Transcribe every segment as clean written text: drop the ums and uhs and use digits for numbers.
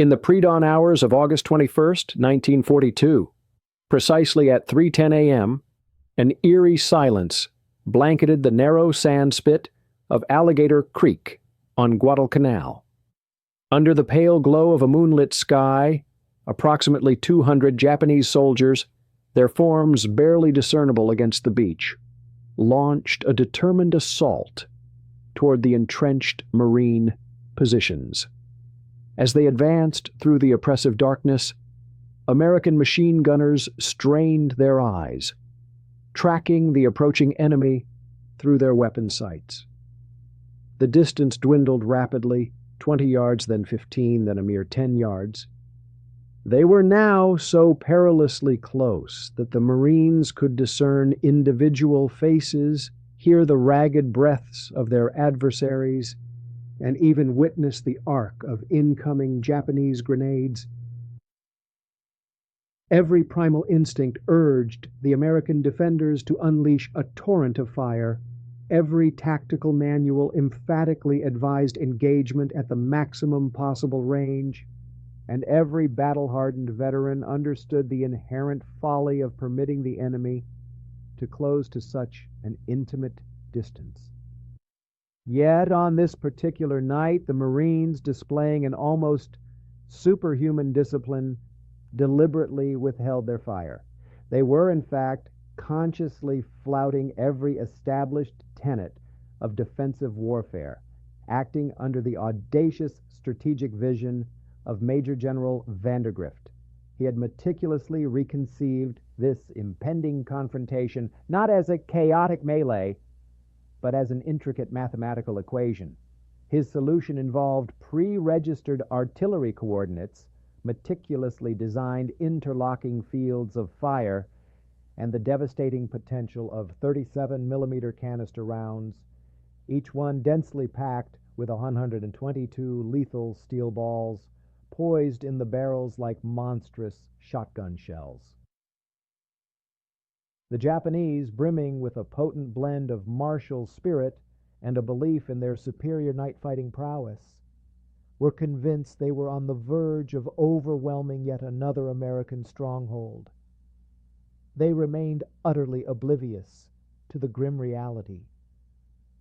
In the pre-dawn hours of August 21st, 1942, precisely at 3:10 a.m., an eerie silence blanketed the narrow sand spit of Alligator Creek on Guadalcanal. Under the pale glow of a moonlit sky, approximately 200 Japanese soldiers, their forms barely discernible against the beach, launched a determined assault toward the entrenched Marine positions. As they advanced through the oppressive darkness, American machine gunners strained their eyes, tracking the approaching enemy through their weapon sights. The distance dwindled rapidly, 20 yards, then 15, then a mere 10 yards. They were now so perilously close that the Marines could discern individual faces, hear the ragged breaths of their adversaries, and even witness the arc of incoming Japanese grenades. Every primal instinct urged the American defenders to unleash a torrent of fire. Every tactical manual emphatically advised engagement at the maximum possible range, and every battle-hardened veteran understood the inherent folly of permitting the enemy to close to such an intimate distance. Yet on this particular night, the Marines, displaying an almost superhuman discipline, deliberately withheld their fire. They were, in fact, consciously flouting every established tenet of defensive warfare, acting under the audacious strategic vision of Major General Vandergrift. He had meticulously reconceived this impending confrontation not as a chaotic melee, but as an intricate mathematical equation. His solution involved pre-registered artillery coordinates, meticulously designed interlocking fields of fire, and the devastating potential of 37mm canister rounds, each one densely packed with 122 lethal steel balls, poised in the barrels like monstrous shotgun shells. The Japanese, brimming with a potent blend of martial spirit and a belief in their superior night-fighting prowess, were convinced they were on the verge of overwhelming yet another American stronghold. They remained utterly oblivious to the grim reality.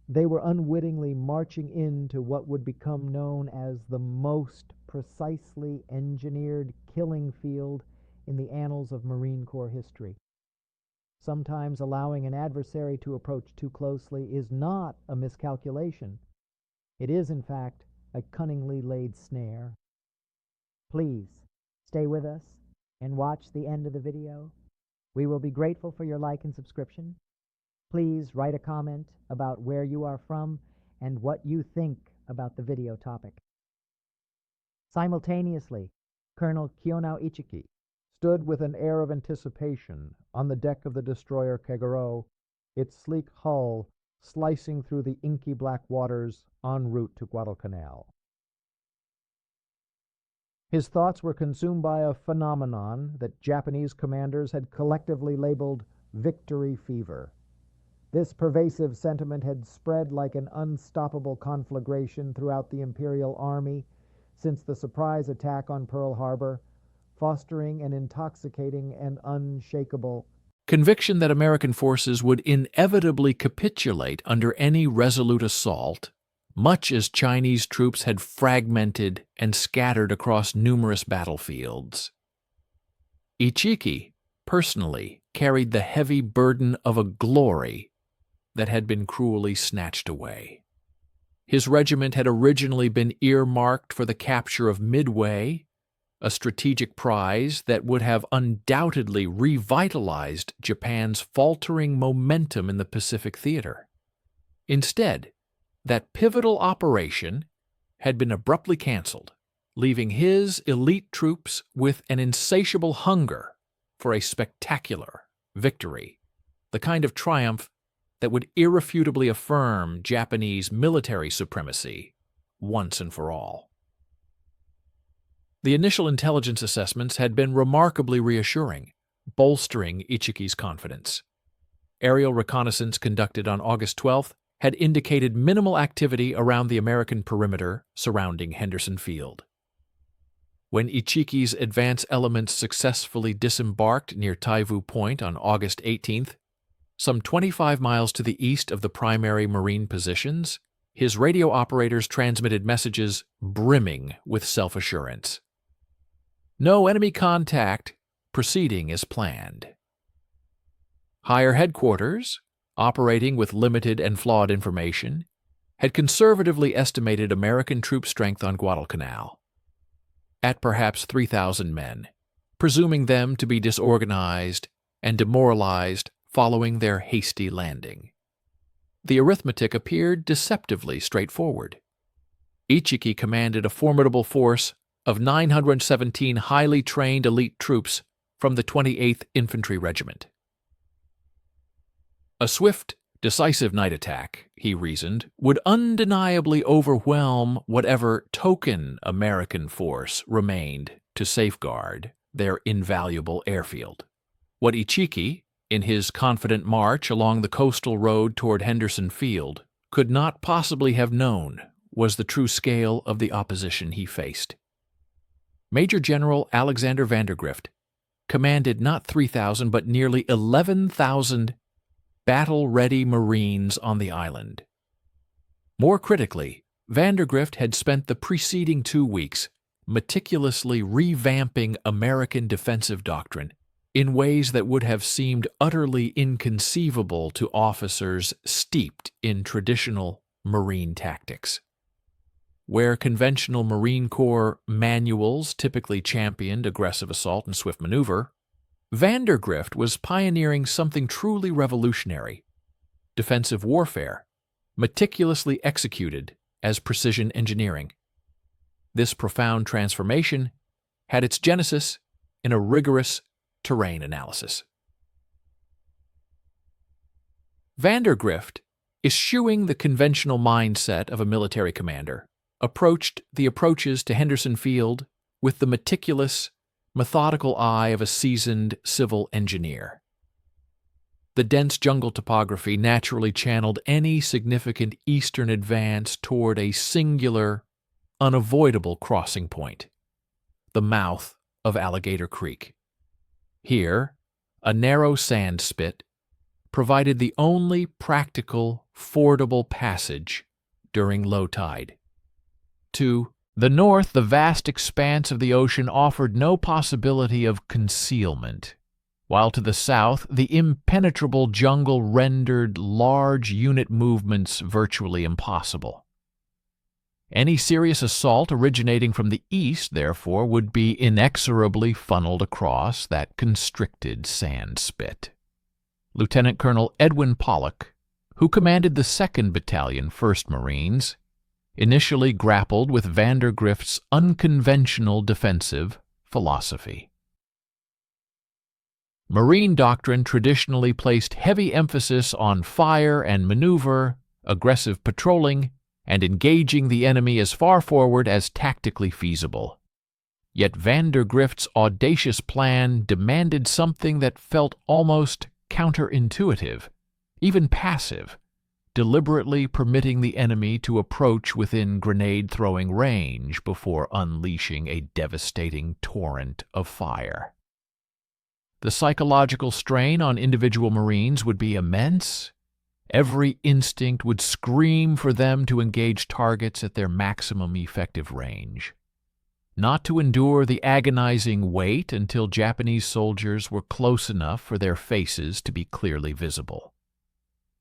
They were unwittingly marching into what would become known as the most precisely engineered killing field in the annals of Marine Corps history. Sometimes allowing an adversary to approach too closely is not a miscalculation. It is, in fact, a cunningly laid snare. Please stay with us and watch the end of the video. We will be grateful for your like and subscription. Please write a comment about where you are from and what you think about the video topic. Simultaneously, Colonel Kionao Ichiki stood with an air of anticipation on the deck of the destroyer Kagero, its sleek hull slicing through the inky black waters en route to Guadalcanal. His thoughts were consumed by a phenomenon that Japanese commanders had collectively labeled victory fever. This pervasive sentiment had spread like an unstoppable conflagration throughout the Imperial Army since the surprise attack on Pearl Harbor, fostering an intoxicating and unshakable conviction that American forces would inevitably capitulate under any resolute assault, much as Chinese troops had fragmented and scattered across numerous battlefields. Ichiki, personally, carried the heavy burden of a glory that had been cruelly snatched away. His regiment had originally been earmarked for the capture of Midway, a strategic prize that would have undoubtedly revitalized Japan's faltering momentum in the Pacific theater. Instead, that pivotal operation had been abruptly canceled, leaving his elite troops with an insatiable hunger for a spectacular victory, the kind of triumph that would irrefutably affirm Japanese military supremacy once and for all. The initial intelligence assessments had been remarkably reassuring, bolstering Ichiki's confidence. Aerial reconnaissance conducted on August 12th had indicated minimal activity around the American perimeter surrounding Henderson Field. When Ichiki's advance elements successfully disembarked near Taivu Point on August 18th, some 25 miles to the east of the primary Marine positions, his radio operators transmitted messages brimming with self-assurance. No enemy contact, proceeding as planned. Higher headquarters, operating with limited and flawed information, had conservatively estimated American troop strength on Guadalcanal at perhaps 3,000 men, presuming them to be disorganized and demoralized following their hasty landing. The arithmetic appeared deceptively straightforward. Ichiki commanded a formidable force of 917 highly trained elite troops from the 28th Infantry Regiment. A swift, decisive night attack, he reasoned, would undeniably overwhelm whatever token American force remained to safeguard their invaluable airfield. What Ichiki, in his confident march along the coastal road toward Henderson Field, could not possibly have known was the true scale of the opposition he faced. Major General Alexander Vandergrift commanded not 3,000 but nearly 11,000 battle-ready Marines on the island. More critically, Vandergrift had spent the preceding 2 weeks meticulously revamping American defensive doctrine in ways that would have seemed utterly inconceivable to officers steeped in traditional Marine tactics. Where conventional Marine Corps manuals typically championed aggressive assault and swift maneuver, Vandergrift was pioneering something truly revolutionary: defensive warfare, meticulously executed as precision engineering. This profound transformation had its genesis in a rigorous terrain analysis. Vandergrift, eschewing the conventional mindset of a military commander, approached the approaches to Henderson Field with the meticulous, methodical eye of a seasoned civil engineer. The dense jungle topography naturally channeled any significant eastern advance toward a singular, unavoidable crossing point: the mouth of Alligator Creek. Here, a narrow sand spit provided the only practical, fordable passage during low tide. To the north, the vast expanse of the ocean offered no possibility of concealment, while to the south, the impenetrable jungle rendered large unit movements virtually impossible. Any serious assault originating from the east, therefore, would be inexorably funneled across that constricted sand spit. Lieutenant Colonel Edwin Pollock, who commanded the 2nd Battalion, 1st Marines, initially grappled with Vandergrift's unconventional defensive philosophy. Marine doctrine traditionally placed heavy emphasis on fire and maneuver, aggressive patrolling, and engaging the enemy as far forward as tactically feasible. Yet Vandergrift's audacious plan demanded something that felt almost counterintuitive, even passive, deliberately permitting the enemy to approach within grenade-throwing range before unleashing a devastating torrent of fire. The psychological strain on individual Marines would be immense. Every instinct would scream for them to engage targets at their maximum effective range, not to endure the agonizing wait until Japanese soldiers were close enough for their faces to be clearly visible.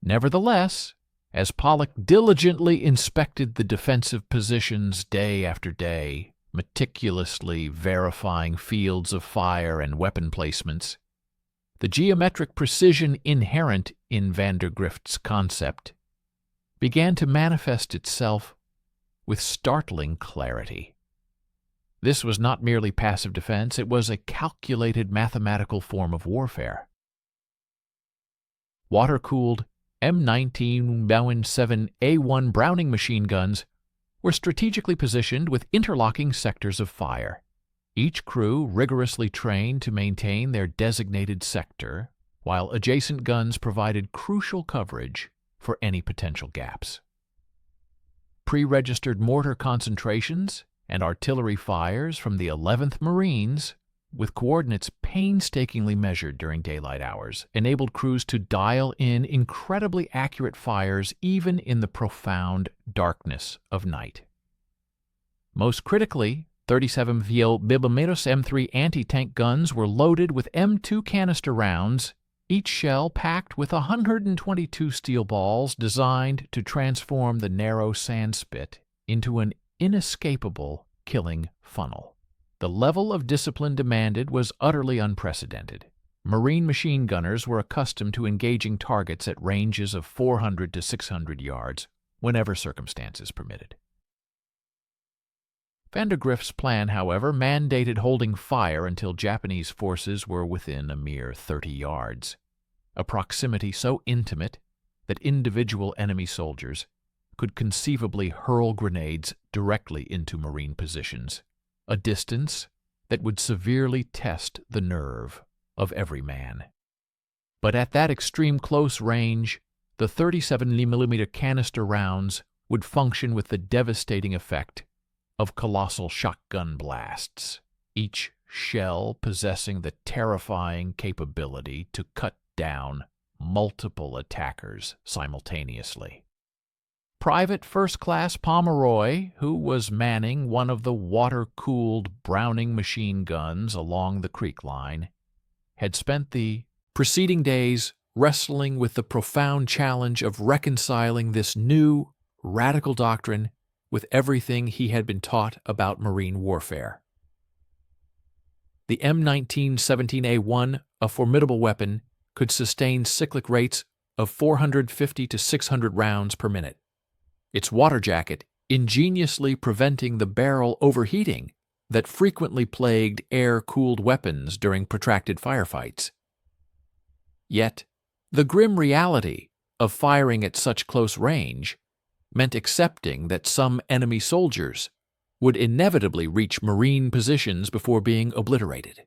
Nevertheless, as Pollock diligently inspected the defensive positions day after day, meticulously verifying fields of fire and weapon placements, the geometric precision inherent in Vandergrift's concept began to manifest itself with startling clarity. This was not merely passive defense, it was a calculated mathematical form of warfare. Water-cooled M19 7A1 Browning machine guns were strategically positioned with interlocking sectors of fire, each crew rigorously trained to maintain their designated sector, while adjacent guns provided crucial coverage for any potential gaps. Pre-registered mortar concentrations and artillery fires from the 11th Marines, with coordinates painstakingly measured during daylight hours, enabled crews to dial in incredibly accurate fires even in the profound darkness of night. Most critically, 37 Viel Bibomeros M3 anti-tank guns were loaded with M2 canister rounds, each shell packed with 122 steel balls designed to transform the narrow sandspit into an inescapable killing funnel. The level of discipline demanded was utterly unprecedented. Marine machine gunners were accustomed to engaging targets at ranges of 400 to 600 yards, whenever circumstances permitted. Vandergrift's plan, however, mandated holding fire until Japanese forces were within a mere 30 yards, a proximity so intimate that individual enemy soldiers could conceivably hurl grenades directly into Marine positions, a distance that would severely test the nerve of every man. But at that extreme close range, the 37mm canister rounds would function with the devastating effect of colossal shotgun blasts, each shell possessing the terrifying capability to cut down multiple attackers simultaneously. Private First Class Pomeroy, who was manning one of the water-cooled Browning machine guns along the creek line, had spent the preceding days wrestling with the profound challenge of reconciling this new, radical doctrine with everything he had been taught about Marine warfare. The M1917A1, a formidable weapon, could sustain cyclic rates of 450 to 600 rounds per minute, its water jacket ingeniously preventing the barrel overheating that frequently plagued air-cooled weapons during protracted firefights. Yet, the grim reality of firing at such close range meant accepting that some enemy soldiers would inevitably reach Marine positions before being obliterated.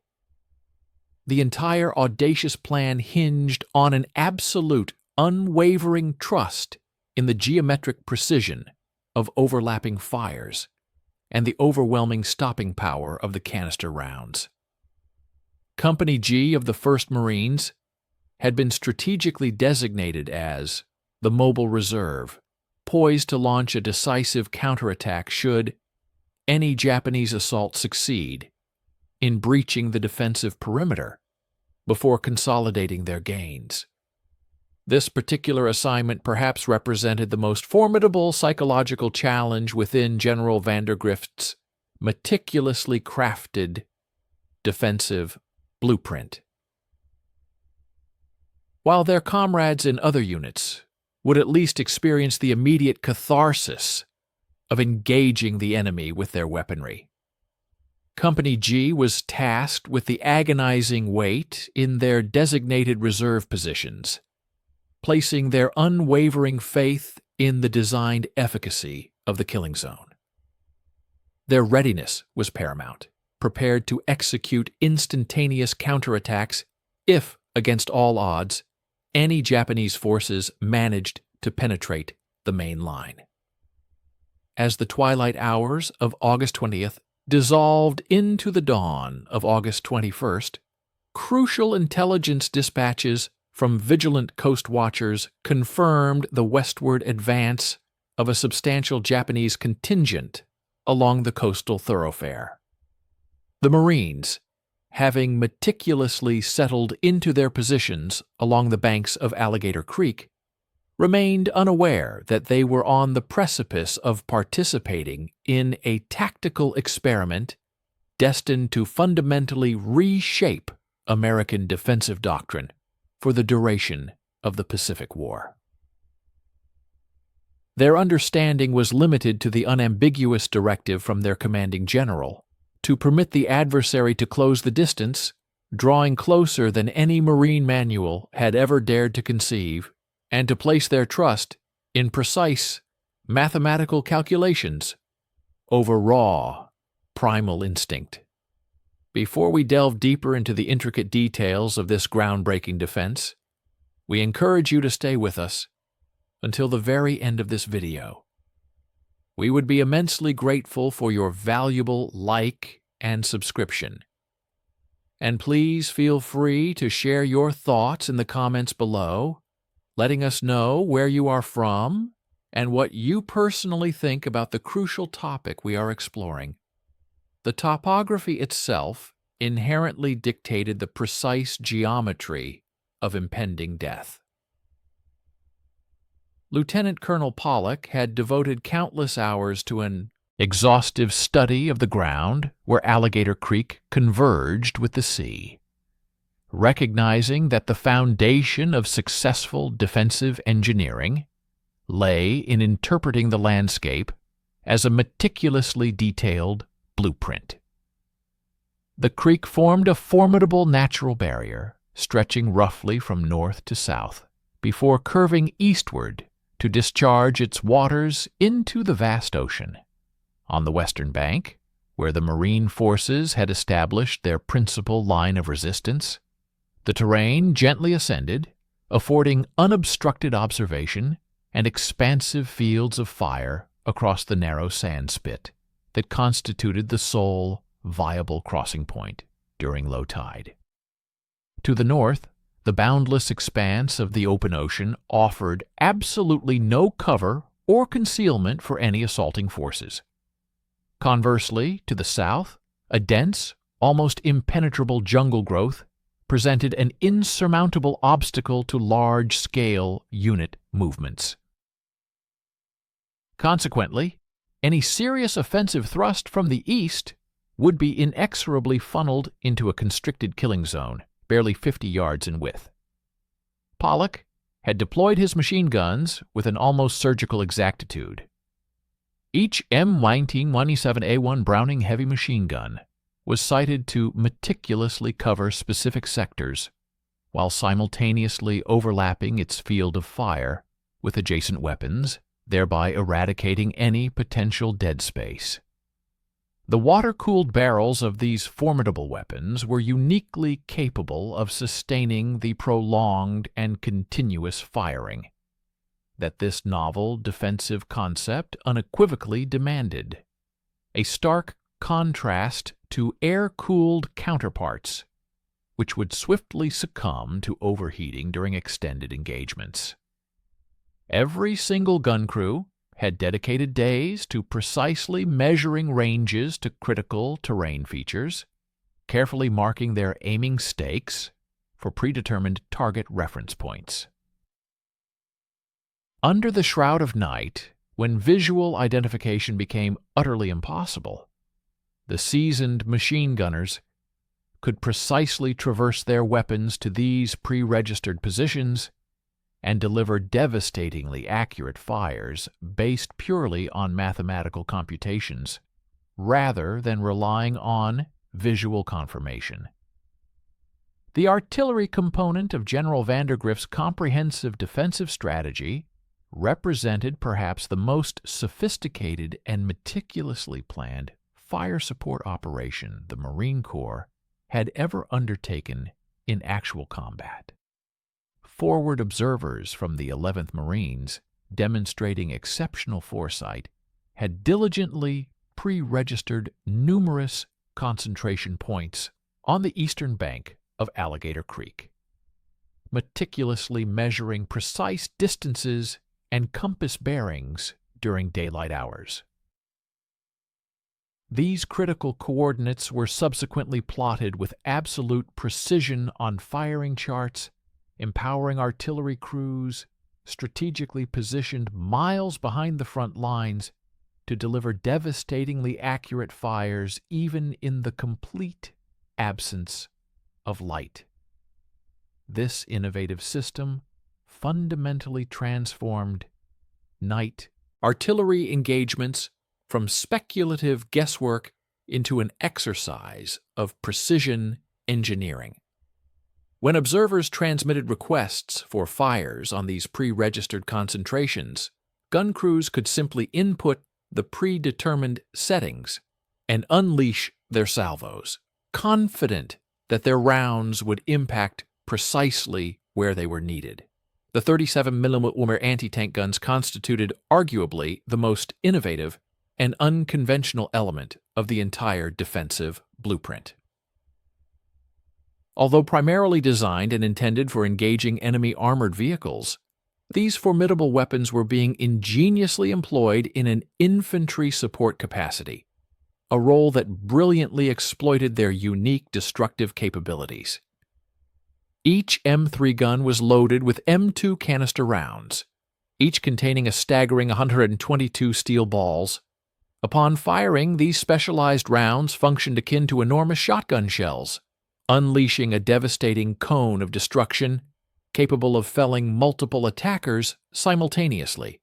The entire audacious plan hinged on an absolute, unwavering trust in the geometric precision of overlapping fires and the overwhelming stopping power of the canister rounds. Company G of the 1st Marines had been strategically designated as the Mobile Reserve, poised to launch a decisive counterattack should any Japanese assault succeed in breaching the defensive perimeter before consolidating their gains. This particular assignment perhaps represented the most formidable psychological challenge within General Vandergrift's meticulously crafted defensive blueprint. While their comrades in other units would at least experience the immediate catharsis of engaging the enemy with their weaponry, Company G was tasked with the agonizing wait in their designated reserve positions, placing their unwavering faith in the designed efficacy of the killing zone. Their readiness was paramount, prepared to execute instantaneous counterattacks if, against all odds, any Japanese forces managed to penetrate the main line. As the twilight hours of August 20th dissolved into the dawn of August 21st, crucial intelligence dispatches from vigilant coast watchers confirmed the westward advance of a substantial Japanese contingent along the coastal thoroughfare. The Marines, having meticulously settled into their positions along the banks of Alligator Creek, remained unaware that they were on the precipice of participating in a tactical experiment destined to fundamentally reshape American defensive doctrine for the duration of the Pacific War. Their understanding was limited to the unambiguous directive from their commanding general to permit the adversary to close the distance, drawing closer than any Marine manual had ever dared to conceive, and to place their trust in precise mathematical calculations over raw, primal instinct. Before we delve deeper into the intricate details of this groundbreaking defense, we encourage you to stay with us until the very end of this video. We would be immensely grateful for your valuable like and subscription. And please feel free to share your thoughts in the comments below, letting us know where you are from and what you personally think about the crucial topic we are exploring. The topography itself inherently dictated the precise geometry of impending death. Lieutenant Colonel Pollock had devoted countless hours to an exhaustive study of the ground where Alligator Creek converged with the sea. Recognizing that the foundation of successful defensive engineering lay in interpreting the landscape as a meticulously detailed blueprint. The creek formed a formidable natural barrier, stretching roughly from north to south, before curving eastward to discharge its waters into the vast ocean. On the western bank, where the Marine forces had established their principal line of resistance, the terrain gently ascended, affording unobstructed observation and expansive fields of fire across the narrow sand spit that constituted the sole viable crossing point during low tide. To the north, the boundless expanse of the open ocean offered absolutely no cover or concealment for any assaulting forces. Conversely, to the south, a dense, almost impenetrable jungle growth presented an insurmountable obstacle to large-scale unit movements. Consequently, any serious offensive thrust from the east would be inexorably funneled into a constricted killing zone, barely 50 yards in width. Pollock had deployed his machine guns with an almost surgical exactitude. Each M1927A1 Browning heavy machine gun was sighted to meticulously cover specific sectors while simultaneously overlapping its field of fire with adjacent weapons, thereby eradicating any potential dead space. The water-cooled barrels of these formidable weapons were uniquely capable of sustaining the prolonged and continuous firing that this novel defensive concept unequivocally demanded, a stark contrast to air-cooled counterparts, which would swiftly succumb to overheating during extended engagements. Every single gun crew had dedicated days to precisely measuring ranges to critical terrain features, carefully marking their aiming stakes for predetermined target reference points. Under the shroud of night, when visual identification became utterly impossible, the seasoned machine gunners could precisely traverse their weapons to these pre-registered positions and deliver devastatingly accurate fires based purely on mathematical computations, rather than relying on visual confirmation. The artillery component of General Vandergrift's comprehensive defensive strategy represented perhaps the most sophisticated and meticulously planned fire support operation the Marine Corps had ever undertaken in actual combat. Forward observers from the 11th Marines, demonstrating exceptional foresight, had diligently pre-registered numerous concentration points on the eastern bank of Alligator Creek, meticulously measuring precise distances and compass bearings during daylight hours. These critical coordinates were subsequently plotted with absolute precision on firing charts, empowering artillery crews strategically positioned miles behind the front lines to deliver devastatingly accurate fires even in the complete absence of light. This innovative system fundamentally transformed night artillery engagements from speculative guesswork into an exercise of precision engineering. When observers transmitted requests for fires on these pre-registered concentrations, gun crews could simply input the predetermined settings and unleash their salvos, confident that their rounds would impact precisely where they were needed. The 37mm anti-tank guns constituted arguably the most innovative an unconventional element of the entire defensive blueprint. Although primarily designed and intended for engaging enemy armored vehicles, these formidable weapons were being ingeniously employed in an infantry support capacity, a role that brilliantly exploited their unique destructive capabilities. Each M3 gun was loaded with M2 canister rounds, each containing a staggering 122 steel balls. Upon firing, these specialized rounds functioned akin to enormous shotgun shells, unleashing a devastating cone of destruction capable of felling multiple attackers simultaneously.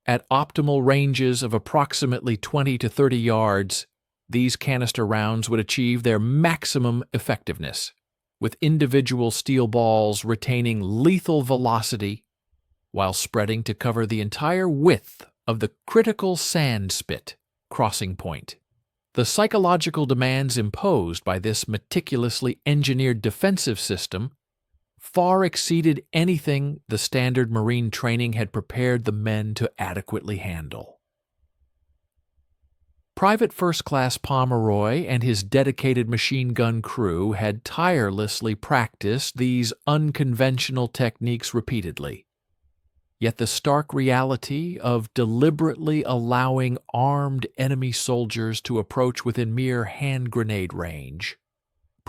At optimal ranges of approximately 20 to 30 yards, these canister rounds would achieve their maximum effectiveness, with individual steel balls retaining lethal velocity while spreading to cover the entire width of the critical sand spit crossing point. The psychological demands imposed by this meticulously engineered defensive system far exceeded anything the standard Marine training had prepared the men to adequately handle. Private First Class Pomeroy and his dedicated machine gun crew had tirelessly practiced these unconventional techniques repeatedly. Yet the stark reality of deliberately allowing armed enemy soldiers to approach within mere hand grenade range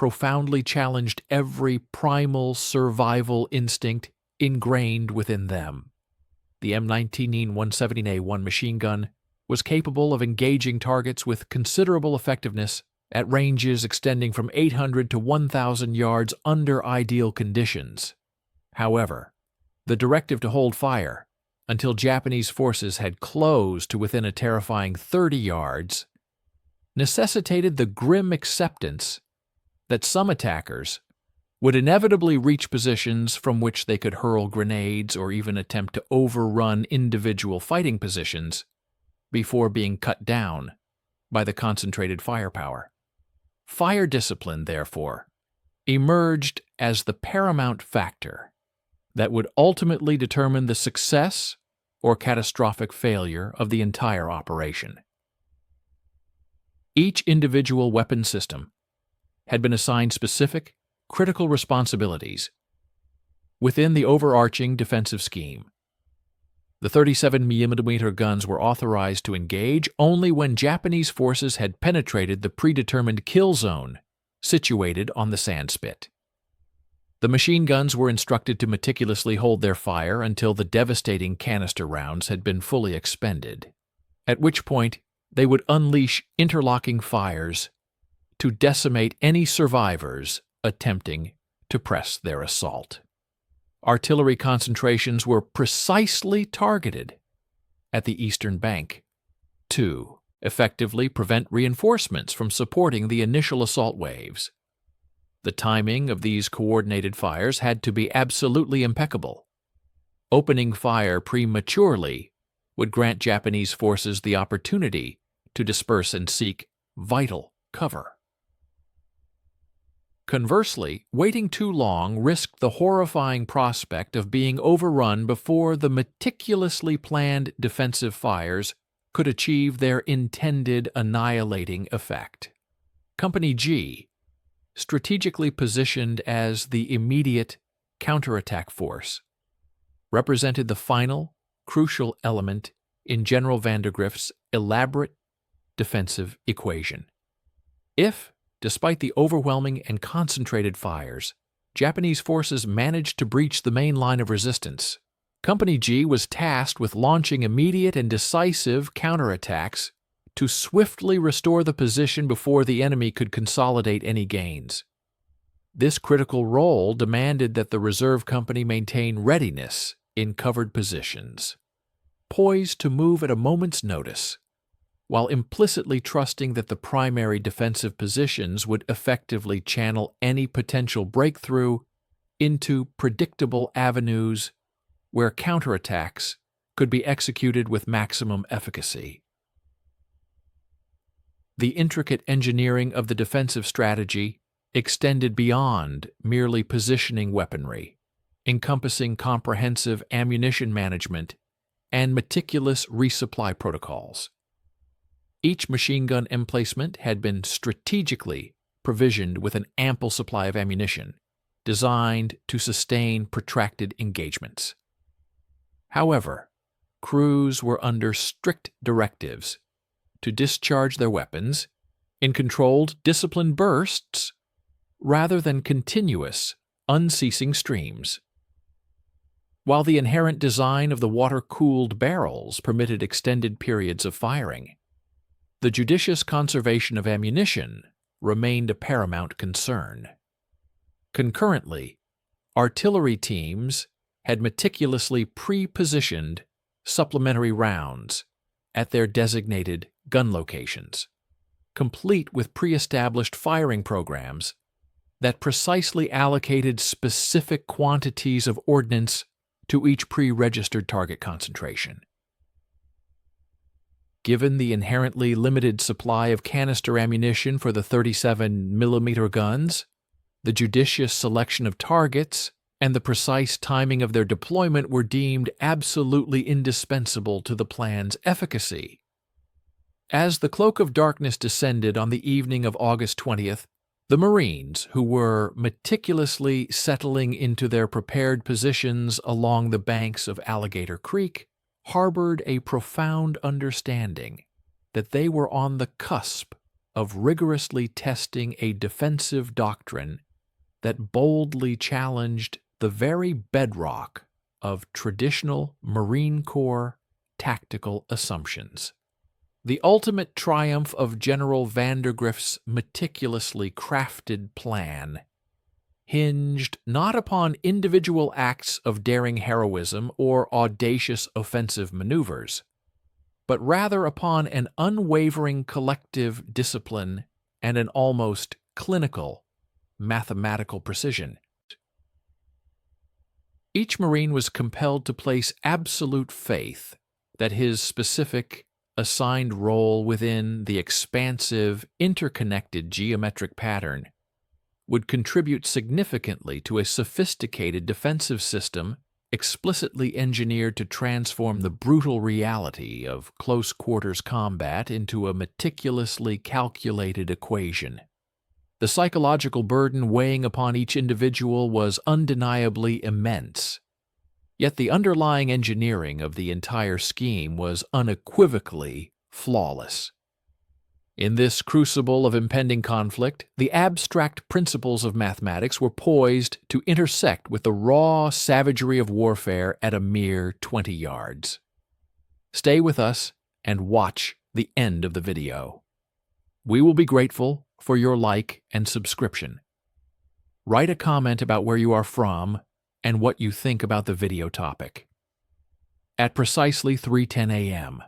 profoundly challenged every primal survival instinct ingrained within them. The M19 170A1 machine gun was capable of engaging targets with considerable effectiveness at ranges extending from 800 to 1,000 yards under ideal conditions. However, the directive to hold fire until Japanese forces had closed to within a terrifying 30 yards necessitated the grim acceptance that some attackers would inevitably reach positions from which they could hurl grenades or even attempt to overrun individual fighting positions before being cut down by the concentrated firepower. Fire discipline, therefore, emerged as the paramount factor that would ultimately determine the success or catastrophic failure of the entire operation. Each individual weapon system had been assigned specific, critical responsibilities within the overarching defensive scheme. The 37mm guns were authorized to engage only when Japanese forces had penetrated the predetermined kill zone situated on the sandspit. The machine guns were instructed to meticulously hold their fire until the devastating canister rounds had been fully expended, at which point they would unleash interlocking fires to decimate any survivors attempting to press their assault. Artillery concentrations were precisely targeted at the eastern bank to effectively prevent reinforcements from supporting the initial assault waves. The timing of these coordinated fires had to be absolutely impeccable. Opening fire prematurely would grant Japanese forces the opportunity to disperse and seek vital cover. Conversely, waiting too long risked the horrifying prospect of being overrun before the meticulously planned defensive fires could achieve their intended annihilating effect. Company G, strategically positioned as the immediate counterattack force, represented the final, crucial element in General Vandergrift's elaborate defensive equation. If, despite the overwhelming and concentrated fires, Japanese forces managed to breach the main line of resistance, Company G was tasked with launching immediate and decisive counterattacks to swiftly restore the position before the enemy could consolidate any gains. This critical role demanded that the reserve company maintain readiness in covered positions, poised to move at a moment's notice, while implicitly trusting that the primary defensive positions would effectively channel any potential breakthrough into predictable avenues where counterattacks could be executed with maximum efficacy. The intricate engineering of the defensive strategy extended beyond merely positioning weaponry, encompassing comprehensive ammunition management and meticulous resupply protocols. Each machine gun emplacement had been strategically provisioned with an ample supply of ammunition, designed to sustain protracted engagements. However, crews were under strict directives to discharge their weapons in controlled, disciplined bursts rather than continuous, unceasing streams. While the inherent design of the water-cooled barrels permitted extended periods of firing, the judicious conservation of ammunition remained a paramount concern. Concurrently, artillery teams had meticulously pre-positioned supplementary rounds at their designated gun locations, complete with pre-established firing programs that precisely allocated specific quantities of ordnance to each pre-registered target concentration. Given the inherently limited supply of canister ammunition for the 37mm guns, the judicious selection of targets and the precise timing of their deployment were deemed absolutely indispensable to the plan's efficacy. As the cloak of darkness descended on the evening of August 20th, the Marines, who were meticulously settling into their prepared positions along the banks of Alligator Creek, harbored a profound understanding that they were on the cusp of rigorously testing a defensive doctrine that boldly challenged the very bedrock of traditional Marine Corps tactical assumptions. The ultimate triumph of General Vandergrift's meticulously crafted plan hinged not upon individual acts of daring heroism or audacious offensive maneuvers, but rather upon an unwavering collective discipline and an almost clinical mathematical precision. Each Marine was compelled to place absolute faith that his specific assigned role within the expansive, interconnected geometric pattern would contribute significantly to a sophisticated defensive system explicitly engineered to transform the brutal reality of close-quarters combat into a meticulously calculated equation. The psychological burden weighing upon each individual was undeniably immense, yet the underlying engineering of the entire scheme was unequivocally flawless. In this crucible of impending conflict, the abstract principles of mathematics were poised to intersect with the raw savagery of warfare at a mere 20 yards. Stay with us and watch the end of the video. We will be grateful for your like and subscription. Write a comment about where you are from and what you think about the video topic. At precisely 3:10 a.m.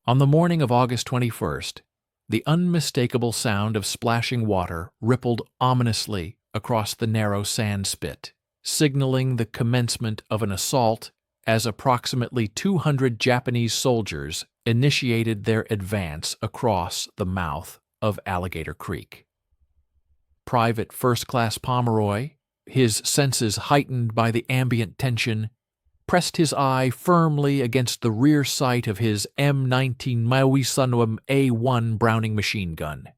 On the morning of August 21st, the unmistakable sound of splashing water rippled ominously across the narrow sand spit, signaling the commencement of an assault as approximately 200 Japanese soldiers initiated their advance across the mouth of Alligator Creek. Private First Class Pomeroy, his senses heightened by the ambient tension, pressed his eye firmly against the rear sight of his M19 Maui-Sunwam A1 Browning machine gun,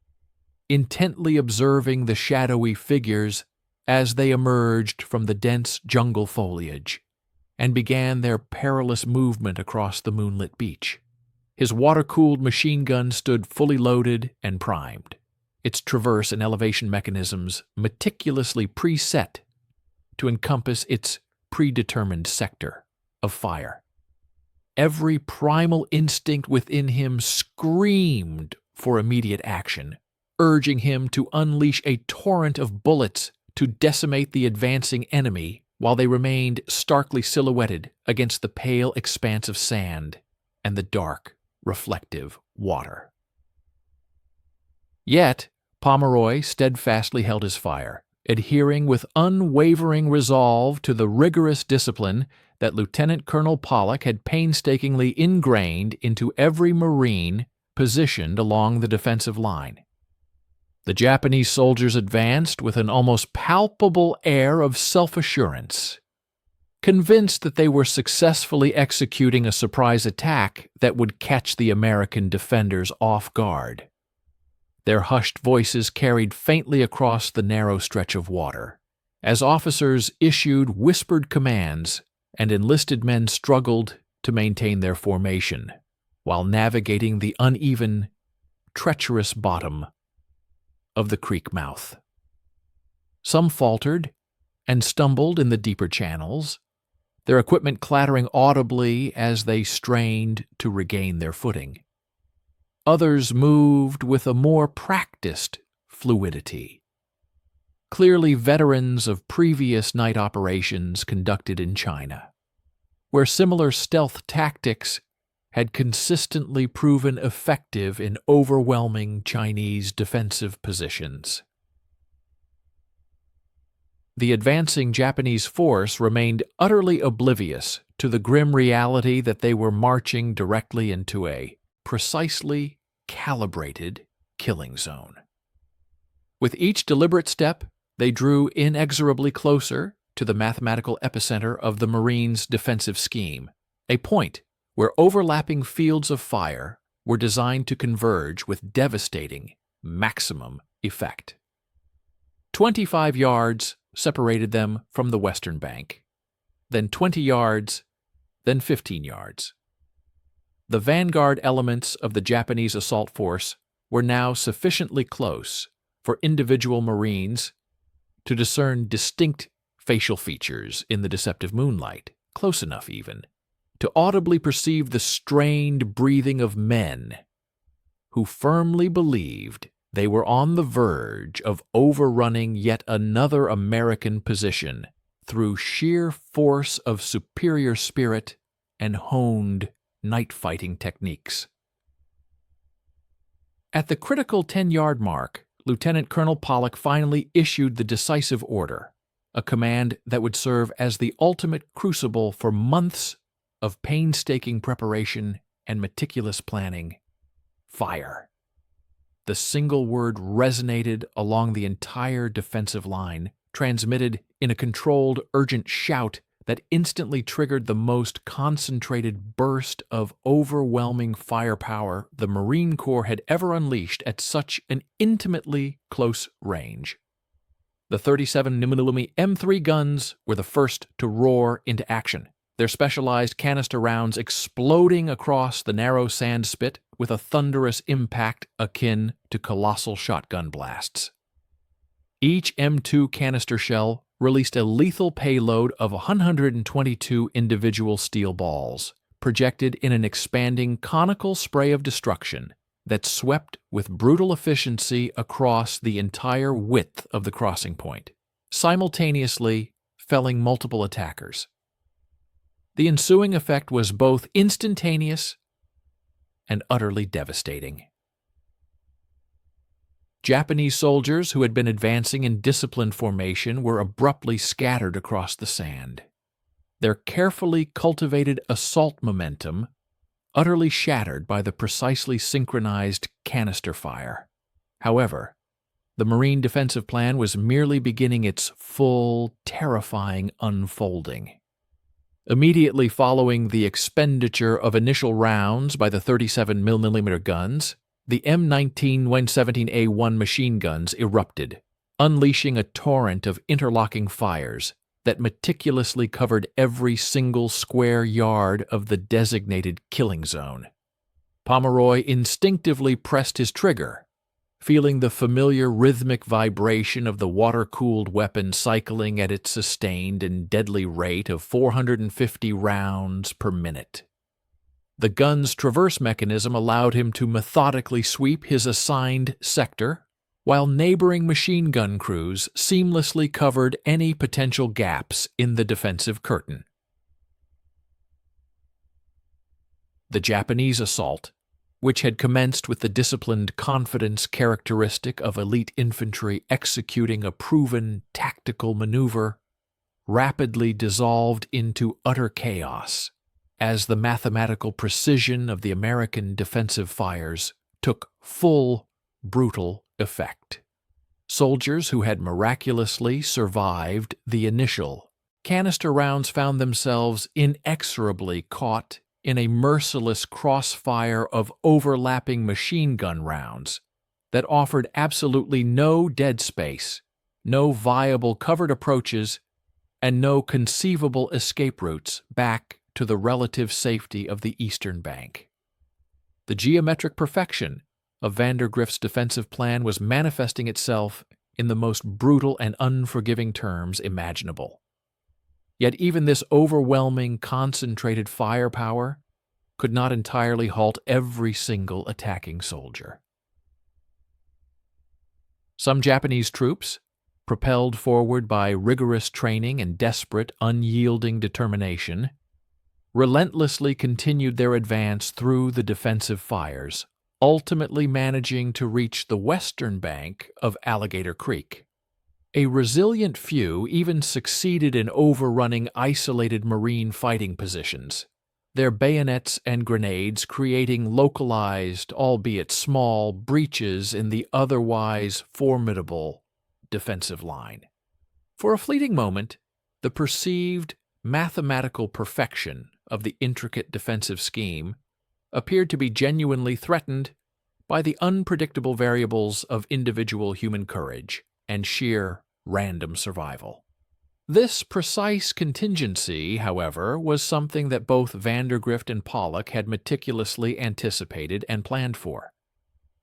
intently observing the shadowy figures as they emerged from the dense jungle foliage and began their perilous movement across the moonlit beach. His water-cooled machine gun stood fully loaded and primed, its traverse and elevation mechanisms meticulously preset to encompass its predetermined sector of fire. Every primal instinct within him screamed for immediate action, urging him to unleash a torrent of bullets to decimate the advancing enemy while they remained starkly silhouetted against the pale expanse of sand and the dark, reflective water. Yet, Pomeroy steadfastly held his fire, adhering with unwavering resolve to the rigorous discipline that Lieutenant Colonel Pollock had painstakingly ingrained into every Marine positioned along the defensive line. The Japanese soldiers advanced with an almost palpable air of self-assurance, convinced that they were successfully executing a surprise attack that would catch the American defenders off guard. Their hushed voices carried faintly across the narrow stretch of water, as officers issued whispered commands and enlisted men struggled to maintain their formation while navigating the uneven, treacherous bottom of the creek mouth. Some faltered and stumbled in the deeper channels, their equipment clattering audibly as they strained to regain their footing. Others moved with a more practiced fluidity, clearly veterans of previous night operations conducted in China, where similar stealth tactics had consistently proven effective in overwhelming Chinese defensive positions. The advancing Japanese force remained utterly oblivious to the grim reality that they were marching directly into a precisely calibrated killing zone. With each deliberate step, they drew inexorably closer to the mathematical epicenter of the Marines' defensive scheme, a point where overlapping fields of fire were designed to converge with devastating maximum effect. 25 yards separated them from the western bank, then 20 yards, then 15 yards. The vanguard elements of the Japanese assault force were now sufficiently close for individual Marines to discern distinct facial features in the deceptive moonlight, close enough even to audibly perceive the strained breathing of men who firmly believed they were on the verge of overrunning yet another American position through sheer force of superior spirit and honed night-fighting techniques. At the critical 10-yard mark, Lieutenant Colonel Pollock finally issued the decisive order, a command that would serve as the ultimate crucible for months of painstaking preparation and meticulous planning. Fire. The single word resonated along the entire defensive line, transmitted in a controlled, urgent shout that instantly triggered the most concentrated burst of overwhelming firepower the Marine Corps had ever unleashed at such an intimately close range. The 37mm M3 guns were the first to roar into action, their specialized canister rounds exploding across the narrow sand spit with a thunderous impact akin to colossal shotgun blasts. Each M2 canister shell released a lethal payload of 122 individual steel balls, projected in an expanding conical spray of destruction that swept with brutal efficiency across the entire width of the crossing point, simultaneously felling multiple attackers. The ensuing effect was both instantaneous and utterly devastating. Japanese soldiers who had been advancing in disciplined formation were abruptly scattered across the sand, their carefully cultivated assault momentum utterly shattered by the precisely synchronized canister fire. However, the Marine defensive plan was merely beginning its full, terrifying unfolding. Immediately following the expenditure of initial rounds by the 37mm guns, the M19-117A1 machine guns erupted, unleashing a torrent of interlocking fires that meticulously covered every single square yard of the designated killing zone. Pomeroy instinctively pressed his trigger, feeling the familiar rhythmic vibration of the water-cooled weapon cycling at its sustained and deadly rate of 450 rounds per minute. The gun's traverse mechanism allowed him to methodically sweep his assigned sector, while neighboring machine gun crews seamlessly covered any potential gaps in the defensive curtain. The Japanese assault, which had commenced with the disciplined confidence characteristic of elite infantry executing a proven tactical maneuver, rapidly dissolved into utter chaos as the mathematical precision of the American defensive fires took full, brutal effect. Soldiers who had miraculously survived the initial canister rounds found themselves inexorably caught in a merciless crossfire of overlapping machine gun rounds that offered absolutely no dead space, no viable covered approaches, and no conceivable escape routes back to the relative safety of the eastern bank. The geometric perfection of Vandergrift's defensive plan was manifesting itself in the most brutal and unforgiving terms imaginable. Yet even this overwhelming, concentrated firepower could not entirely halt every single attacking soldier. Some Japanese troops, propelled forward by rigorous training and desperate, unyielding determination, relentlessly continued their advance through the defensive fires, ultimately managing to reach the western bank of Alligator Creek. A resilient few even succeeded in overrunning isolated Marine fighting positions, their bayonets and grenades creating localized, albeit small, breaches in the otherwise formidable defensive line. For a fleeting moment, the perceived mathematical perfection of the intricate defensive scheme appeared to be genuinely threatened by the unpredictable variables of individual human courage and sheer random survival. This precise contingency, however, was something that both Vandergrift and Pollock had meticulously anticipated and planned for.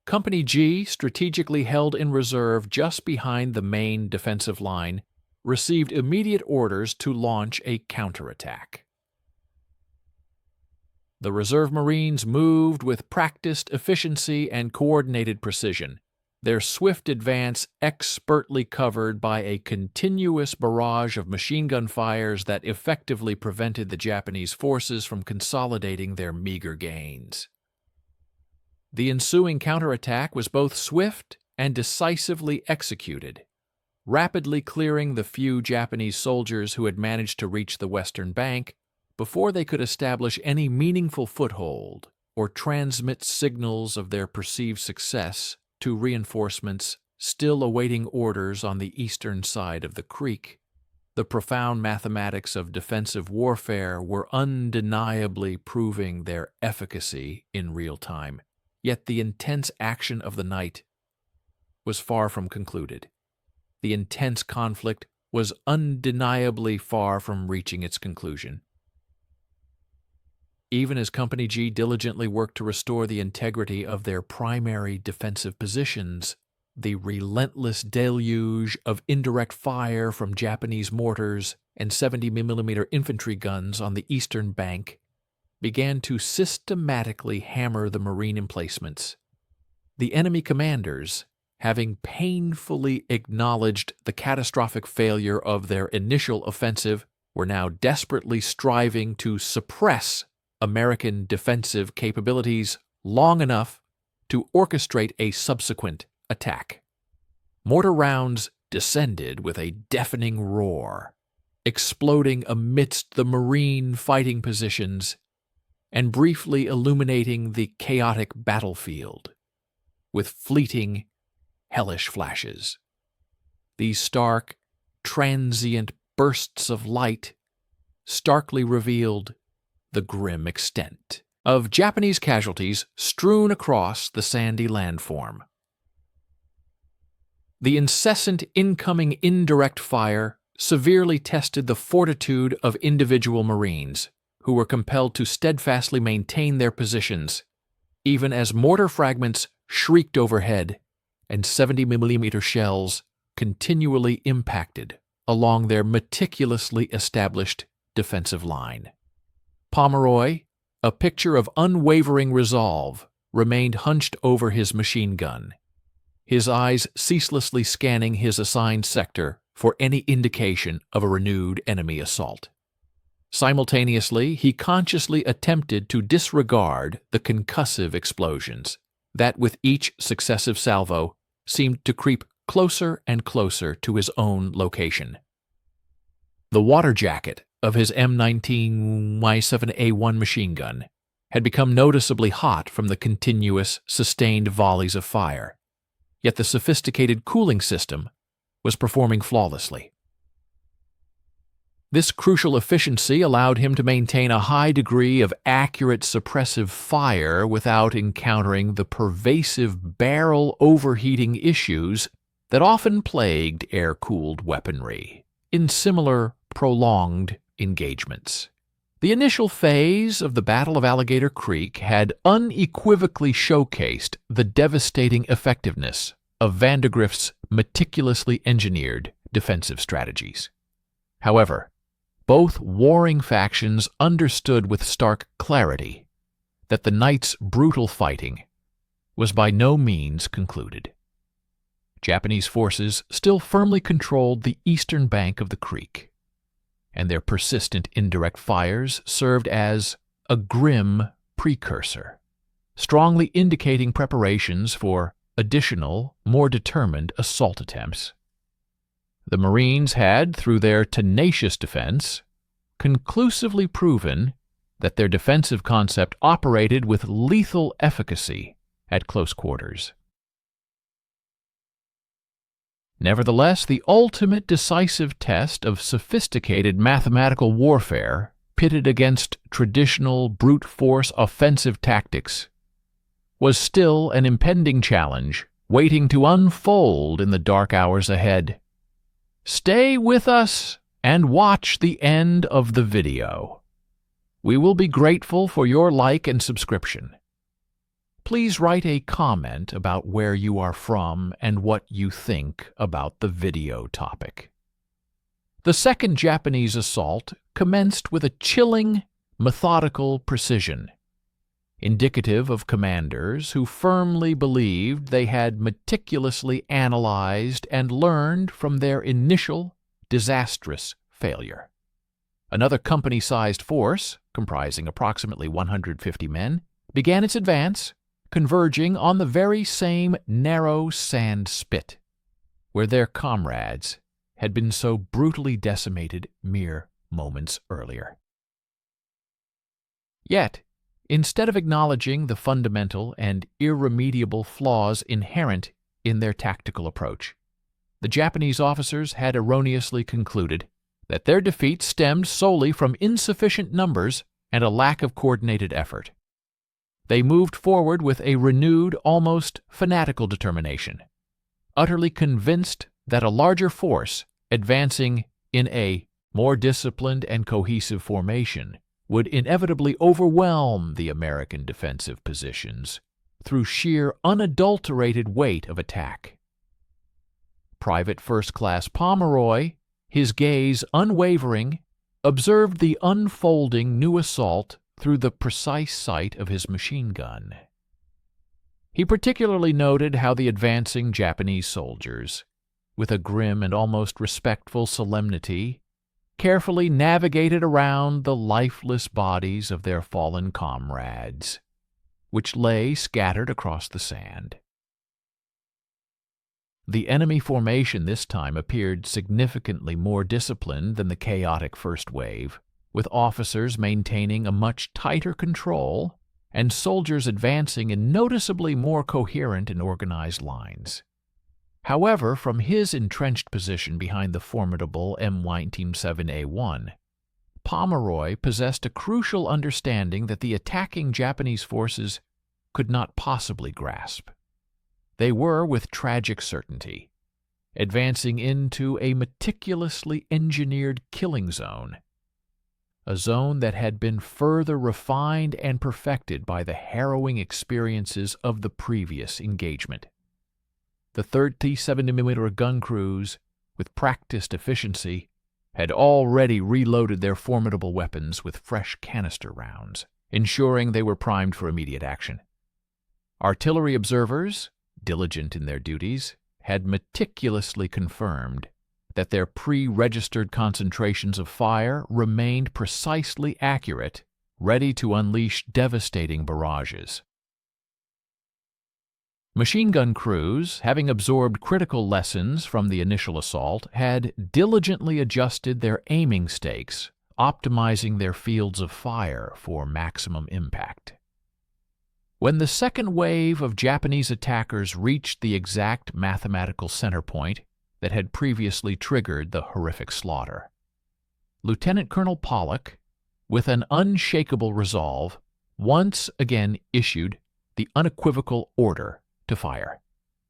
Company G, strategically held in reserve just behind the main defensive line, received immediate orders to launch a counterattack. The reserve Marines moved with practiced efficiency and coordinated precision, their swift advance expertly covered by a continuous barrage of machine gun fires that effectively prevented the Japanese forces from consolidating their meager gains. The ensuing counterattack was both swift and decisively executed, rapidly clearing the few Japanese soldiers who had managed to reach the western bank before they could establish any meaningful foothold or transmit signals of their perceived success to reinforcements still awaiting orders on the eastern side of the creek. The profound mathematics of defensive warfare were undeniably proving their efficacy in real time, yet the intense action of the night was far from concluded. The intense conflict was undeniably far from reaching its conclusion. Even as Company G diligently worked to restore the integrity of their primary defensive positions, the relentless deluge of indirect fire from Japanese mortars and 70mm infantry guns on the eastern bank began to systematically hammer the Marine emplacements. The enemy commanders, having painfully acknowledged the catastrophic failure of their initial offensive, were now desperately striving to suppress American defensive capabilities long enough to orchestrate a subsequent attack. Mortar rounds descended with a deafening roar, exploding amidst the Marine fighting positions and briefly illuminating the chaotic battlefield with fleeting, hellish flashes. These stark, transient bursts of light starkly revealed the grim extent of Japanese casualties strewn across the sandy landform. The incessant incoming indirect fire severely tested the fortitude of individual Marines, who were compelled to steadfastly maintain their positions, even as mortar fragments shrieked overhead and 70mm shells continually impacted along their meticulously established defensive line. Pomeroy, a picture of unwavering resolve, remained hunched over his machine gun, his eyes ceaselessly scanning his assigned sector for any indication of a renewed enemy assault. Simultaneously, he consciously attempted to disregard the concussive explosions that, with each successive salvo, seemed to creep closer and closer to his own location. The water jacket of his M19 Y7A1 machine gun had become noticeably hot from the continuous, sustained volleys of fire, yet the sophisticated cooling system was performing flawlessly. This crucial efficiency allowed him to maintain a high degree of accurate suppressive fire without encountering the pervasive barrel overheating issues that often plagued air-cooled weaponry in similar prolonged engagements. The initial phase of the Battle of Alligator Creek had unequivocally showcased the devastating effectiveness of Vandegrift's meticulously engineered defensive strategies. However, both warring factions understood with stark clarity that the night's brutal fighting was by no means concluded. Japanese forces still firmly controlled the eastern bank of the creek, and their persistent indirect fires served as a grim precursor, strongly indicating preparations for additional, more determined assault attempts. The Marines had, through their tenacious defense, conclusively proven that their defensive concept operated with lethal efficacy at close quarters. Nevertheless, the ultimate decisive test of sophisticated mathematical warfare pitted against traditional brute force offensive tactics was still an impending challenge waiting to unfold in the dark hours ahead. Stay with us and watch the end of the video. We will be grateful for your like and subscription. Please write a comment about where you are from and what you think about the video topic. The second Japanese assault commenced with a chilling, methodical precision, indicative of commanders who firmly believed they had meticulously analyzed and learned from their initial disastrous failure. Another company-sized force, comprising approximately 150 men, began its advance, converging on the very same narrow sand spit where their comrades had been so brutally decimated mere moments earlier. Yet, instead of acknowledging the fundamental and irremediable flaws inherent in their tactical approach, the Japanese officers had erroneously concluded that their defeat stemmed solely from insufficient numbers and a lack of coordinated effort. They moved forward with a renewed, almost fanatical determination, utterly convinced that a larger force, advancing in a more disciplined and cohesive formation, would inevitably overwhelm the American defensive positions through sheer unadulterated weight of attack. Private First Class Pomeroy, his gaze unwavering, observed the unfolding new assault through the precise sight of his machine gun. He particularly noted how the advancing Japanese soldiers, with a grim and almost respectful solemnity, carefully navigated around the lifeless bodies of their fallen comrades, which lay scattered across the sand. The enemy formation this time appeared significantly more disciplined than the chaotic first wave, with officers maintaining a much tighter control and soldiers advancing in noticeably more coherent and organized lines. However, from his entrenched position behind the formidable M197A1, Pomeroy possessed a crucial understanding that the attacking Japanese forces could not possibly grasp. They were, with tragic certainty, advancing into a meticulously engineered killing zone, a zone that had been further refined and perfected by the harrowing experiences of the previous engagement. The 37mm gun crews, with practiced efficiency, had already reloaded their formidable weapons with fresh canister rounds, ensuring they were primed for immediate action. Artillery observers, diligent in their duties, had meticulously confirmed that their pre-registered concentrations of fire remained precisely accurate, ready to unleash devastating barrages. Machine gun crews, having absorbed critical lessons from the initial assault, had diligently adjusted their aiming stakes, optimizing their fields of fire for maximum impact. When the second wave of Japanese attackers reached the exact mathematical center point that had previously triggered the horrific slaughter, Lieutenant Colonel Pollock, with an unshakable resolve, once again issued the unequivocal order to fire.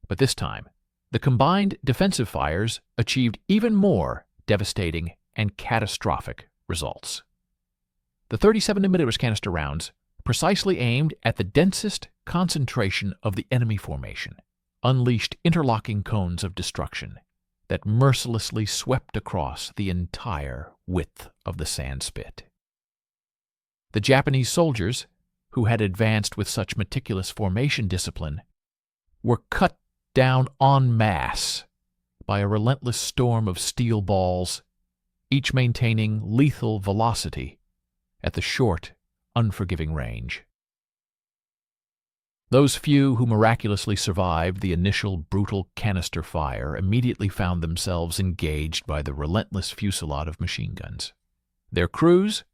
But this time, the combined defensive fires achieved even more devastating and catastrophic results. The 37mm canister rounds precisely aimed at the densest concentration of the enemy formation, unleashed interlocking cones of destruction that mercilessly swept across the entire width of the sand spit. The Japanese soldiers, who had advanced with such meticulous formation discipline, were cut down en masse by a relentless storm of steel balls, each maintaining lethal velocity at the short, unforgiving range. Those few who miraculously survived the initial brutal canister fire immediately found themselves engaged by the relentless fusillade of machine guns. Their crews,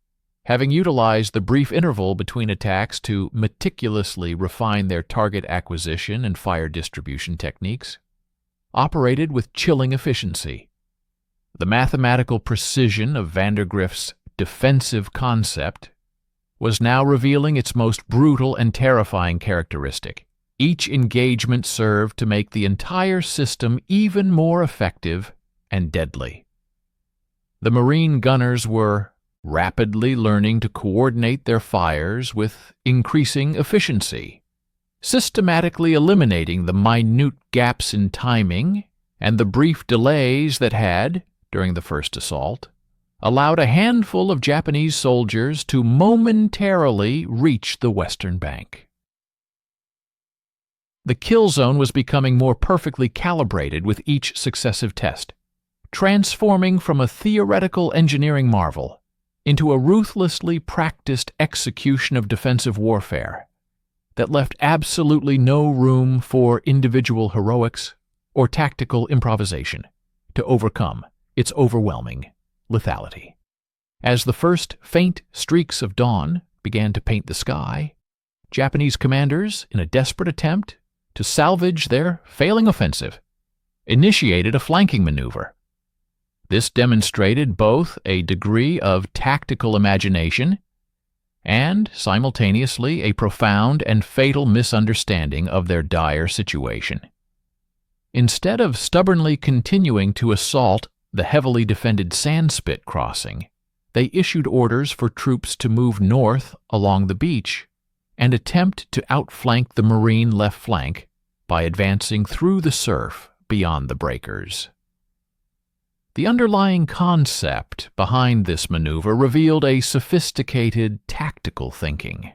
having utilized the brief interval between attacks to meticulously refine their target acquisition and fire distribution techniques, operated with chilling efficiency. The mathematical precision of Vandergrift's defensive concept was now revealing its most brutal and terrifying characteristic. Each engagement served to make the entire system even more effective and deadly. The Marine gunners were rapidly learning to coordinate their fires with increasing efficiency, systematically eliminating the minute gaps in timing and the brief delays that had, during the first assault, allowed a handful of Japanese soldiers to momentarily reach the western bank. The kill zone was becoming more perfectly calibrated with each successive test, transforming from a theoretical engineering marvel into a ruthlessly practiced execution of defensive warfare that left absolutely no room for individual heroics or tactical improvisation to overcome its overwhelming lethality. As the first faint streaks of dawn began to paint the sky, Japanese commanders, in a desperate attempt to salvage their failing offensive, initiated a flanking maneuver. This demonstrated both a degree of tactical imagination and, simultaneously, a profound and fatal misunderstanding of their dire situation. Instead of stubbornly continuing to assault the heavily defended Sandspit crossing, they issued orders for troops to move north along the beach and attempt to outflank the Marine left flank by advancing through the surf beyond the breakers. The underlying concept behind this maneuver revealed a sophisticated tactical thinking.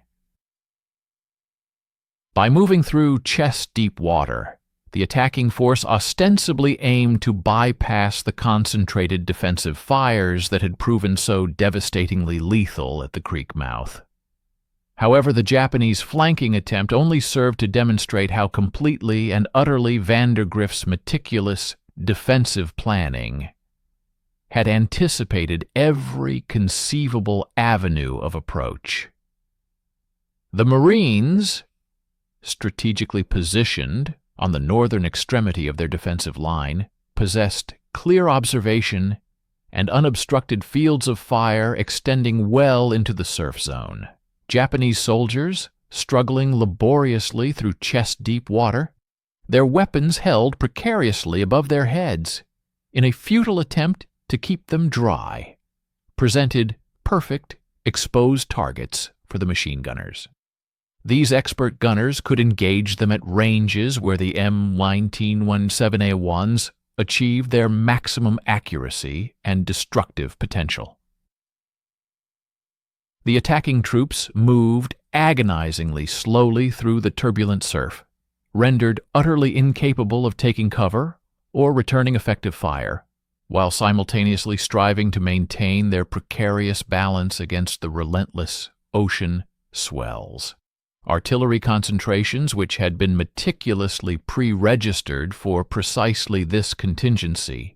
By moving through chest-deep water, the attacking force ostensibly aimed to bypass the concentrated defensive fires that had proven so devastatingly lethal at the creek mouth. However, the Japanese flanking attempt only served to demonstrate how completely and utterly Vandergrift's meticulous defensive planning had anticipated every conceivable avenue of approach. The Marines, strategically positioned on the northern extremity of their defensive line, possessed clear observation and unobstructed fields of fire extending well into the surf zone. Japanese soldiers, struggling laboriously through chest-deep water, their weapons held precariously above their heads in a futile attempt to keep them dry, presented perfect, exposed targets for the machine gunners. These expert gunners could engage them at ranges where the M1917A1s achieved their maximum accuracy and destructive potential. The attacking troops moved agonizingly slowly through the turbulent surf, rendered utterly incapable of taking cover or returning effective fire, while simultaneously striving to maintain their precarious balance against the relentless ocean swells. Artillery concentrations, which had been meticulously pre-registered for precisely this contingency,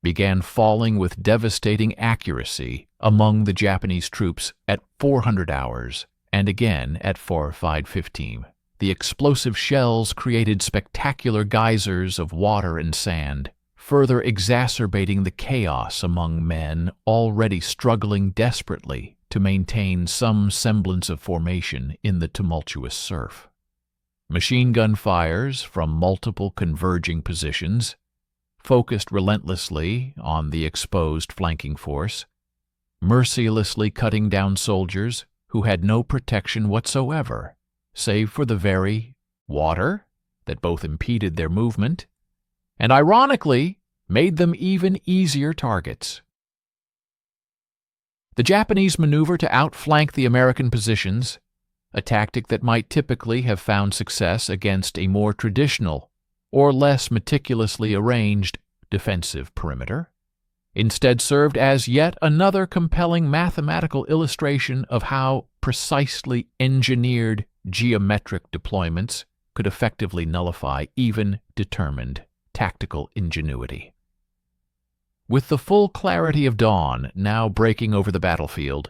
began falling with devastating accuracy among the Japanese troops at 400 hours and again at 4:15. The explosive shells created spectacular geysers of water and sand, further exacerbating the chaos among men already struggling desperately to maintain some semblance of formation in the tumultuous surf. Machine gun fires from multiple converging positions, focused relentlessly on the exposed flanking force, mercilessly cutting down soldiers who had no protection whatsoever, save for the very water that both impeded their movement and, ironically, made them even easier targets. The Japanese maneuver to outflank the American positions, a tactic that might typically have found success against a more traditional or less meticulously arranged defensive perimeter, instead served as yet another compelling mathematical illustration of how precisely engineered geometric deployments could effectively nullify even determined tactical ingenuity. With the full clarity of dawn now breaking over the battlefield,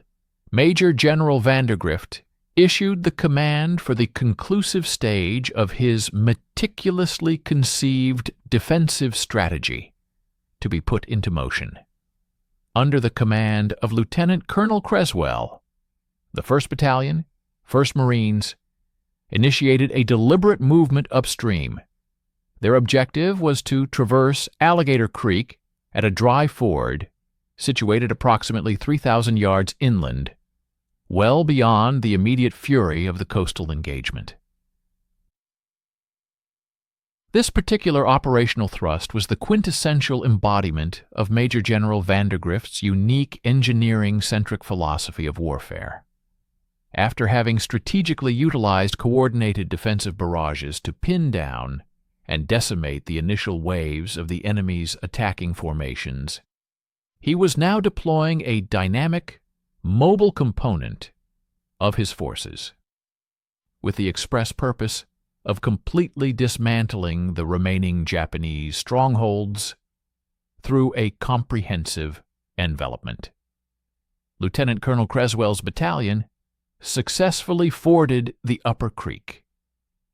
Major General Vandergrift issued the command for the conclusive stage of his meticulously conceived defensive strategy to be put into motion. Under the command of Lieutenant Colonel Creswell, the 1st Battalion, 1st Marines, initiated a deliberate movement upstream. Their objective was to traverse Alligator Creek at a dry ford situated approximately 3,000 yards inland, well beyond the immediate fury of the coastal engagement. This particular operational thrust was the quintessential embodiment of Major General Vandergrift's unique engineering-centric philosophy of warfare. After having strategically utilized coordinated defensive barrages to pin down and decimate the initial waves of the enemy's attacking formations, he was now deploying a dynamic, mobile component of his forces, with the express purpose of completely dismantling the remaining Japanese strongholds through a comprehensive envelopment. Lieutenant Colonel Creswell's battalion successfully forded the upper creek,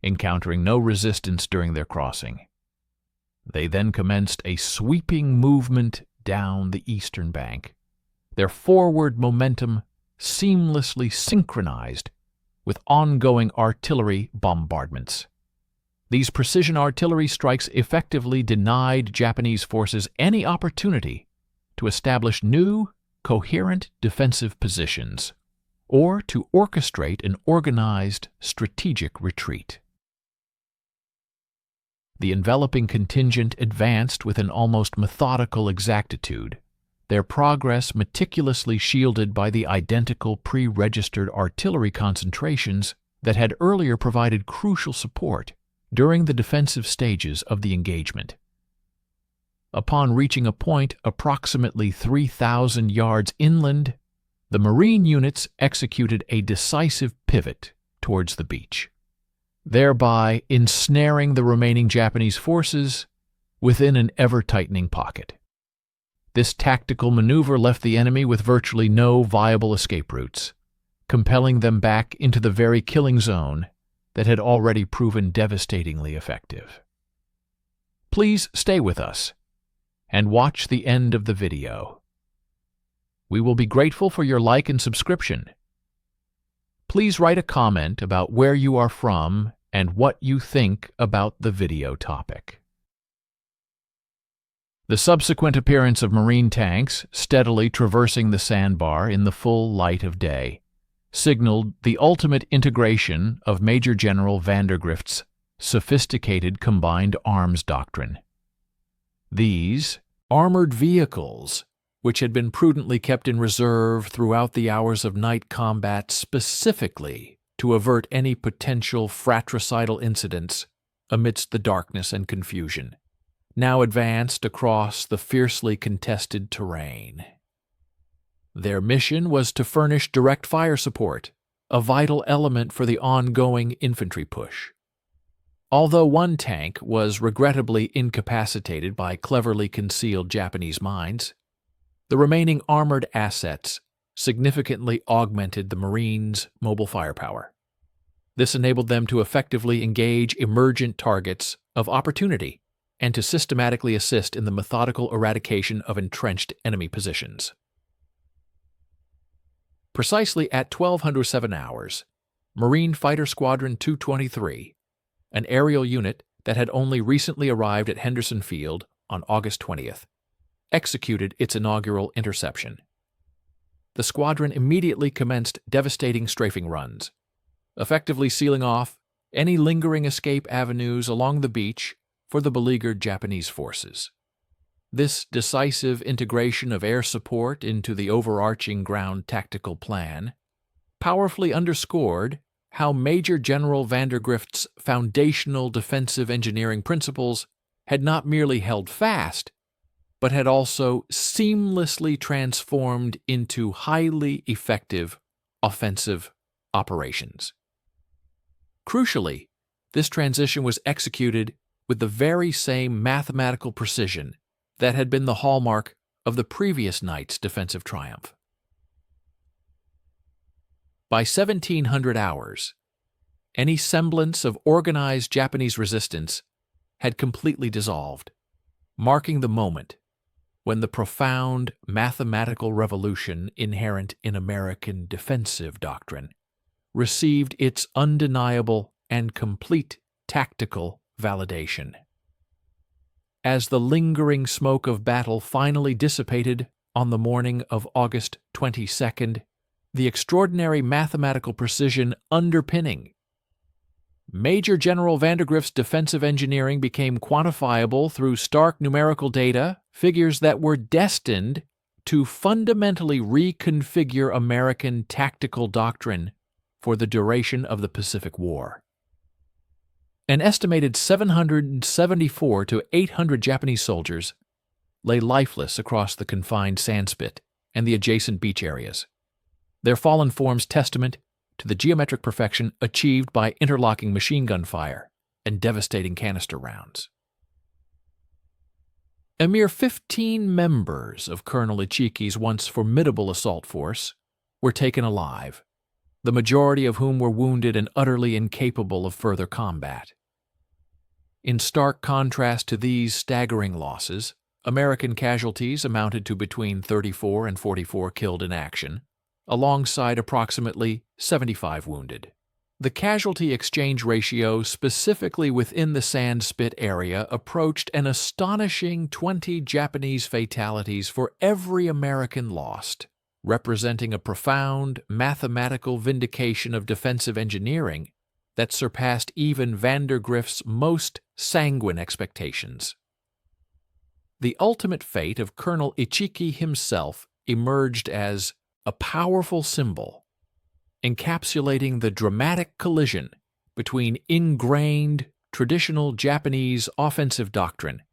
encountering no resistance during their crossing. They then commenced a sweeping movement down the eastern bank, their forward momentum seamlessly synchronized with ongoing artillery bombardments. These precision artillery strikes effectively denied Japanese forces any opportunity to establish new, coherent defensive positions or to orchestrate an organized strategic retreat. The enveloping contingent advanced with an almost methodical exactitude, their progress meticulously shielded by the identical pre-registered artillery concentrations that had earlier provided crucial support during the defensive stages of the engagement. Upon reaching a point approximately 3,000 yards inland, the Marine units executed a decisive pivot towards the beach, thereby ensnaring the remaining Japanese forces within an ever-tightening pocket. This tactical maneuver left the enemy with virtually no viable escape routes, compelling them back into the very killing zone that had already proven devastatingly effective. Please stay with us and watch the end of the video. We will be grateful for your like and subscription. Please write a comment about where you are from and what you think about the video topic. The subsequent appearance of Marine tanks steadily traversing the sandbar in the full light of day signaled the ultimate integration of Major General Vandergrift's sophisticated combined arms doctrine. These armored vehicles, which had been prudently kept in reserve throughout the hours of night combat specifically to avert any potential fratricidal incidents amidst the darkness and confusion, now advanced across the fiercely contested terrain. Their mission was to furnish direct fire support, a vital element for the ongoing infantry push. Although one tank was regrettably incapacitated by cleverly concealed Japanese mines, the remaining armored assets significantly augmented the Marines' mobile firepower. This enabled them to effectively engage emergent targets of opportunity and to systematically assist in the methodical eradication of entrenched enemy positions. Precisely at 1207 hours, Marine Fighter Squadron 223, an aerial unit that had only recently arrived at Henderson Field on August 20th, executed its inaugural interception. The squadron immediately commenced devastating strafing runs, effectively sealing off any lingering escape avenues along the beach for the beleaguered Japanese forces. This decisive integration of air support into the overarching ground tactical plan powerfully underscored how Major General Vandergrift's foundational defensive engineering principles had not merely held fast, but had also seamlessly transformed into highly effective offensive operations. Crucially, this transition was executed with the very same mathematical precision that had been the hallmark of the previous night's defensive triumph. By 1700 hours, any semblance of organized Japanese resistance had completely dissolved, marking the moment when the profound mathematical revolution inherent in American defensive doctrine received its undeniable and complete tactical validation. As the lingering smoke of battle finally dissipated on the morning of August 22nd, the extraordinary mathematical precision underpinning Major General Vandergrift's defensive engineering became quantifiable through stark numerical data, figures that were destined to fundamentally reconfigure American tactical doctrine for the duration of the Pacific War. An estimated 774 to 800 Japanese soldiers lay lifeless across the confined sandspit and the adjacent beach areas, their fallen forms testament to the geometric perfection achieved by interlocking machine gun fire and devastating canister rounds. A mere 15 members of Colonel Ichiki's once formidable assault force were taken alive, the majority of whom were wounded and utterly incapable of further combat. In stark contrast to these staggering losses, American casualties amounted to between 34 and 44 killed in action, alongside approximately 75 wounded. The casualty exchange ratio specifically within the Sandspit area approached an astonishing 20 Japanese fatalities for every American lost, representing a profound mathematical vindication of defensive engineering that surpassed even Vandergrift's most sanguine expectations. The ultimate fate of Colonel Ichiki himself emerged as a powerful symbol, encapsulating the dramatic collision between ingrained traditional Japanese offensive doctrine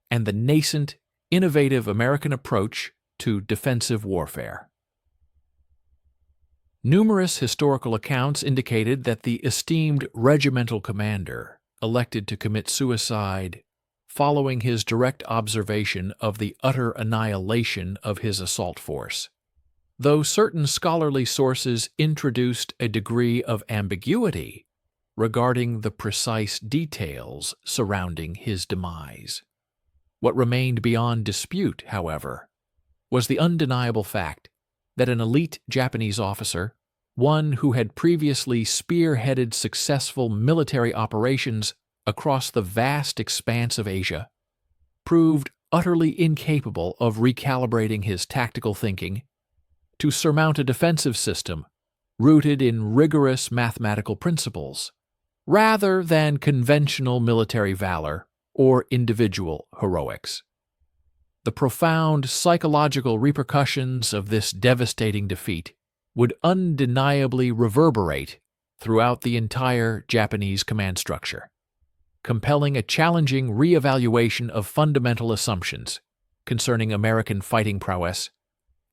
and the nascent, innovative American approach to defensive warfare. Numerous historical accounts indicated that the esteemed regimental commander elected to commit suicide following his direct observation of the utter annihilation of his assault force, though certain scholarly sources introduced a degree of ambiguity regarding the precise details surrounding his demise. What remained beyond dispute, however, was the undeniable fact that an elite Japanese officer, one who had previously spearheaded successful military operations across the vast expanse of Asia, proved utterly incapable of recalibrating his tactical thinking to surmount a defensive system rooted in rigorous mathematical principles, rather than conventional military valor or individual heroics. The profound psychological repercussions of this devastating defeat would undeniably reverberate throughout the entire Japanese command structure, compelling a challenging re-evaluation of fundamental assumptions concerning American fighting prowess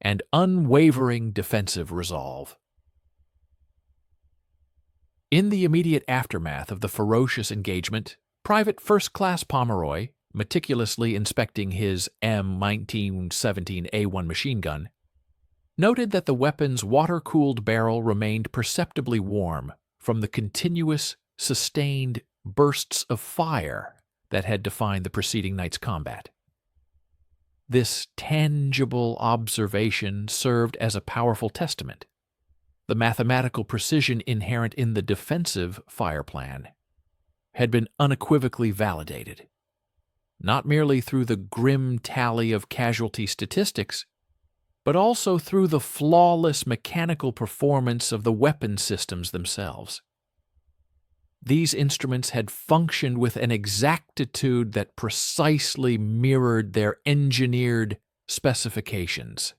and unwavering defensive resolve. In the immediate aftermath of the ferocious engagement, Private First Class Pomeroy, meticulously inspecting his M1917A1 machine gun, noted that the weapon's water-cooled barrel remained perceptibly warm from the continuous, sustained bursts of fire that had defined the preceding night's combat. This tangible observation served as a powerful testament. The mathematical precision inherent in the defensive fire plan had been unequivocally validated, not merely through the grim tally of casualty statistics, but also through the flawless mechanical performance of the weapon systems themselves. These instruments had functioned with an exactitude that precisely mirrored their engineered specifications.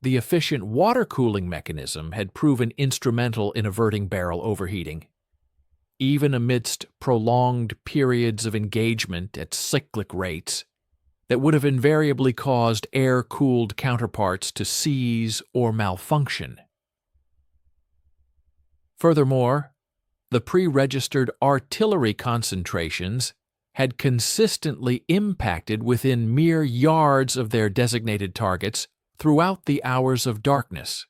The efficient water cooling mechanism had proven instrumental in averting barrel overheating. Even amidst prolonged periods of engagement at cyclic rates that would have invariably caused air-cooled counterparts to seize or malfunction. Furthermore, the pre-registered artillery concentrations had consistently impacted within mere yards of their designated targets throughout the hours of darkness,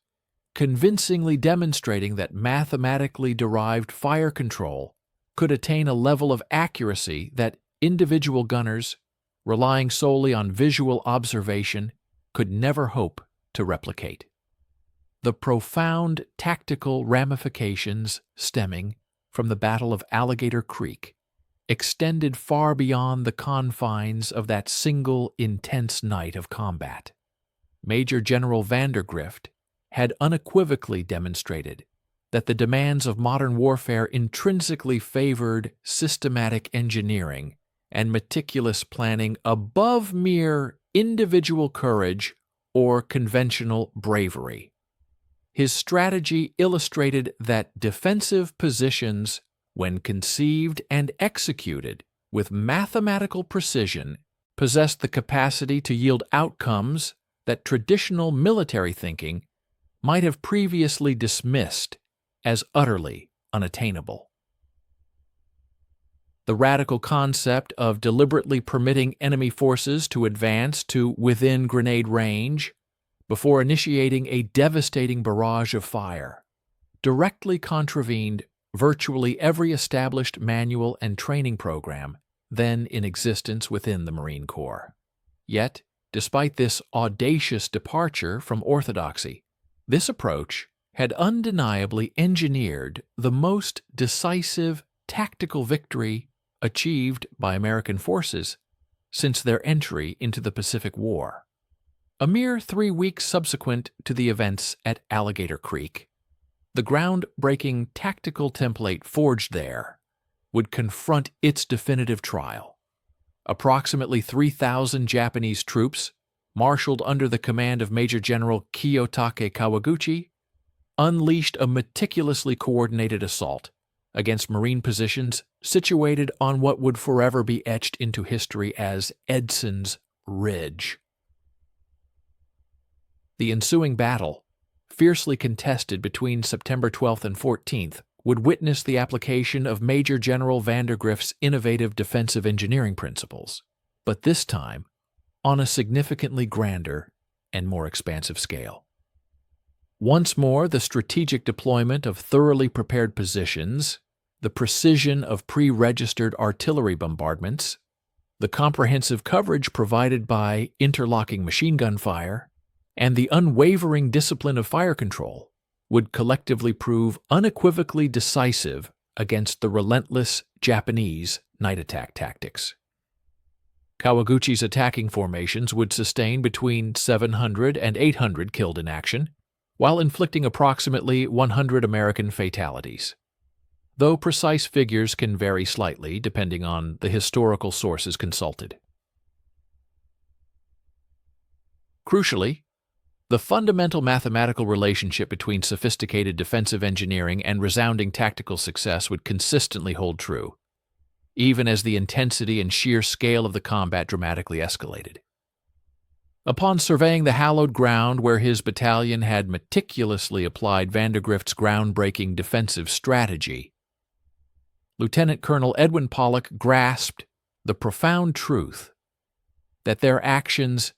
convincingly demonstrating that mathematically derived fire control could attain a level of accuracy that individual gunners, relying solely on visual observation, could never hope to replicate. The profound tactical ramifications stemming from the Battle of Alligator Creek extended far beyond the confines of that single intense night of combat. Major General Vandergrift had unequivocally demonstrated that the demands of modern warfare intrinsically favored systematic engineering and meticulous planning above mere individual courage or conventional bravery. His strategy illustrated that defensive positions, when conceived and executed with mathematical precision, possessed the capacity to yield outcomes that traditional military thinking might have previously dismissed as utterly unattainable. The radical concept of deliberately permitting enemy forces to advance to within grenade range before initiating a devastating barrage of fire directly contravened virtually every established manual and training program then in existence within the Marine Corps. Yet, despite this audacious departure from orthodoxy, this approach had undeniably engineered the most decisive tactical victory achieved by American forces since their entry into the Pacific War. A mere 3 weeks subsequent to the events at Alligator Creek, the groundbreaking tactical template forged there would confront its definitive trial. Approximately 3,000 Japanese troops, marshaled under the command of Major General Kiyotake Kawaguchi, unleashed a meticulously coordinated assault against Marine positions situated on what would forever be etched into history as Edson's Ridge. The ensuing battle, fiercely contested between September 12th and 14th, would witness the application of Major General Vandergrift's innovative defensive engineering principles, but this time on a significantly grander and more expansive scale. Once more, the strategic deployment of thoroughly prepared positions, the precision of pre-registered artillery bombardments, the comprehensive coverage provided by interlocking machine gun fire, and the unwavering discipline of fire control would collectively prove unequivocally decisive against the relentless Japanese night attack tactics. Kawaguchi's attacking formations would sustain between 700 and 800 killed in action, while inflicting approximately 100 American fatalities, though precise figures can vary slightly depending on the historical sources consulted. Crucially, the fundamental mathematical relationship between sophisticated defensive engineering and resounding tactical success would consistently hold true, even as the intensity and sheer scale of the combat dramatically escalated. Upon surveying the hallowed ground where his battalion had meticulously applied Vandergrift's groundbreaking defensive strategy, Lieutenant Colonel Edwin Pollock grasped the profound truth that their actions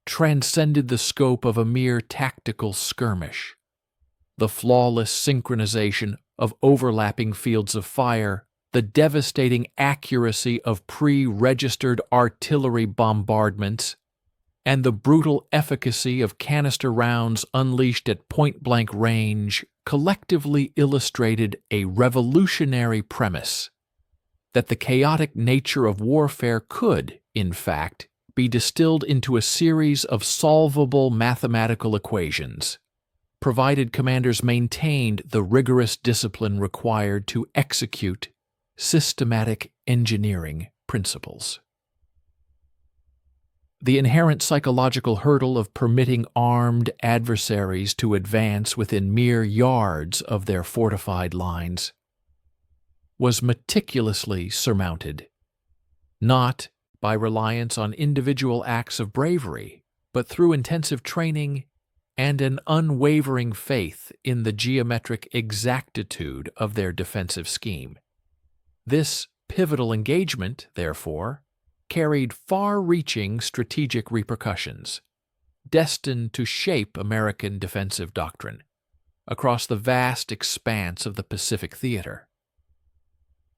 transcended the scope of a mere tactical skirmish. The flawless synchronization of overlapping fields of fire the devastating accuracy of pre-registered artillery bombardments, and the brutal efficacy of canister rounds unleashed at point-blank range collectively illustrated a revolutionary premise that the chaotic nature of warfare could, in fact, be distilled into a series of solvable mathematical equations, provided commanders maintained the rigorous discipline required to execute systematic engineering principles. The inherent psychological hurdle of permitting armed adversaries to advance within mere yards of their fortified lines was meticulously surmounted, not by reliance on individual acts of bravery, but through intensive training and an unwavering faith in the geometric exactitude of their defensive scheme. This pivotal engagement, therefore, carried far-reaching strategic repercussions, destined to shape American defensive doctrine across the vast expanse of the Pacific theater.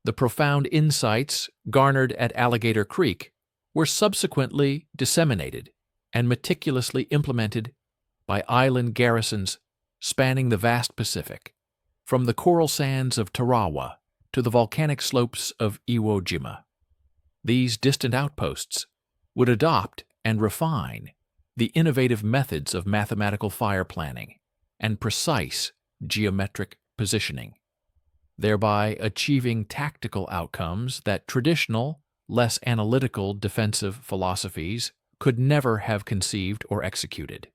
The profound insights garnered at Alligator Creek were subsequently disseminated and meticulously implemented by island garrisons spanning the vast Pacific, from the coral sands of Tarawa to the volcanic slopes of Iwo Jima. These distant outposts would adopt and refine the innovative methods of mathematical fire planning and precise geometric positioning, thereby achieving tactical outcomes that traditional, less analytical defensive philosophies could never have conceived or executed.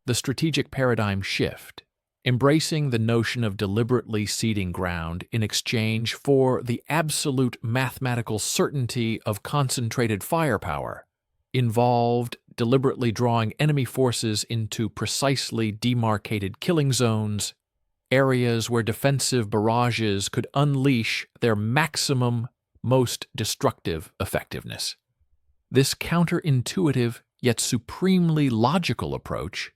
The strategic paradigm shift, embracing the notion of deliberately ceding ground in exchange for the absolute mathematical certainty of concentrated firepower, involved deliberately drawing enemy forces into precisely demarcated killing zones, areas where defensive barrages could unleash their maximum, most destructive effectiveness. This counterintuitive yet supremely logical approach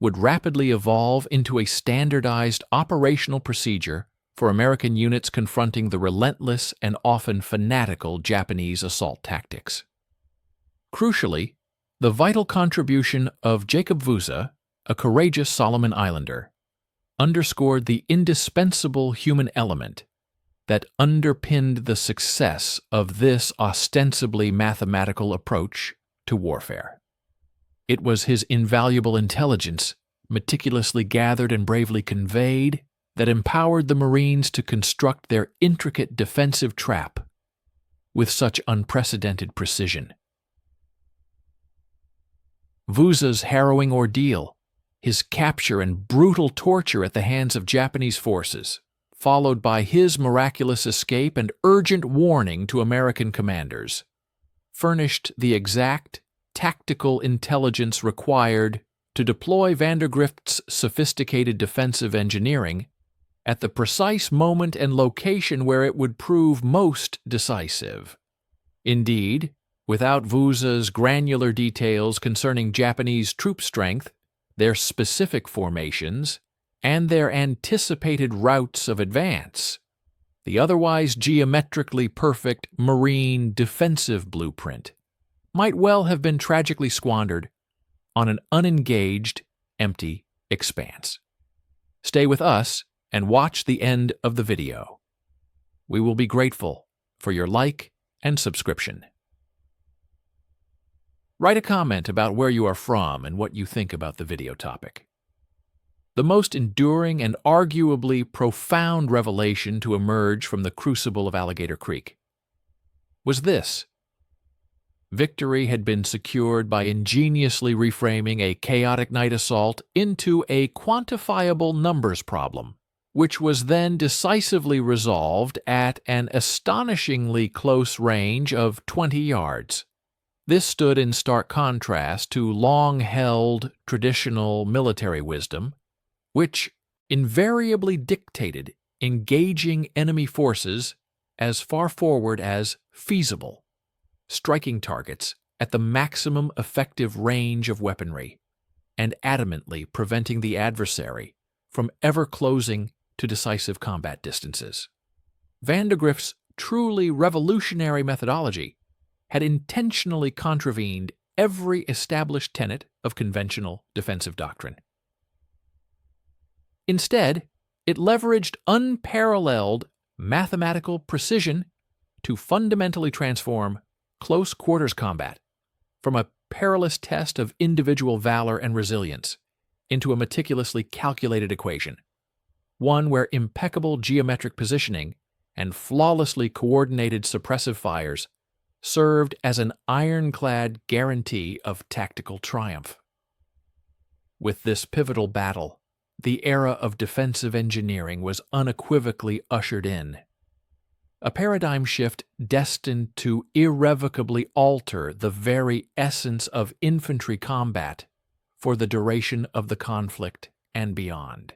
would rapidly evolve into a standardized operational procedure for American units confronting the relentless and often fanatical Japanese assault tactics. Crucially, the vital contribution of Jacob Vuza, a courageous Solomon Islander, underscored the indispensable human element that underpinned the success of this ostensibly mathematical approach to warfare. It was his invaluable intelligence, meticulously gathered and bravely conveyed, that empowered the Marines to construct their intricate defensive trap with such unprecedented precision. Vuza's harrowing ordeal, his capture and brutal torture at the hands of Japanese forces, followed by his miraculous escape and urgent warning to American commanders, furnished the exact tactical intelligence required to deploy Vandergrift's sophisticated defensive engineering at the precise moment and location where it would prove most decisive. Indeed, without Vuza's granular details concerning Japanese troop strength, their specific formations, and their anticipated routes of advance, the otherwise geometrically perfect Marine defensive blueprint might well have been tragically squandered on an unengaged, empty expanse. Stay with us and watch the end of the video. We will be grateful for your like and subscription. Write a comment about where you are from and what you think about the video topic. The most enduring and arguably profound revelation to emerge from the crucible of Alligator Creek was this: victory had been secured by ingeniously reframing a chaotic night assault into a quantifiable numbers problem, which was then decisively resolved at an astonishingly close range of 20 yards. This stood in stark contrast to long-held traditional military wisdom, which invariably dictated engaging enemy forces as far forward as feasible, striking targets at the maximum effective range of weaponry, and adamantly preventing the adversary from ever closing to decisive combat distances. Vandegrift's truly revolutionary methodology had intentionally contravened every established tenet of conventional defensive doctrine. Instead, it leveraged unparalleled mathematical precision to fundamentally transform close quarters combat from a perilous test of individual valor and resilience into a meticulously calculated equation, one where impeccable geometric positioning and flawlessly coordinated suppressive fires served as an ironclad guarantee of tactical triumph. With this pivotal battle, the era of defensive engineering was unequivocally ushered in, a paradigm shift destined to irrevocably alter the very essence of infantry combat for the duration of the conflict and beyond.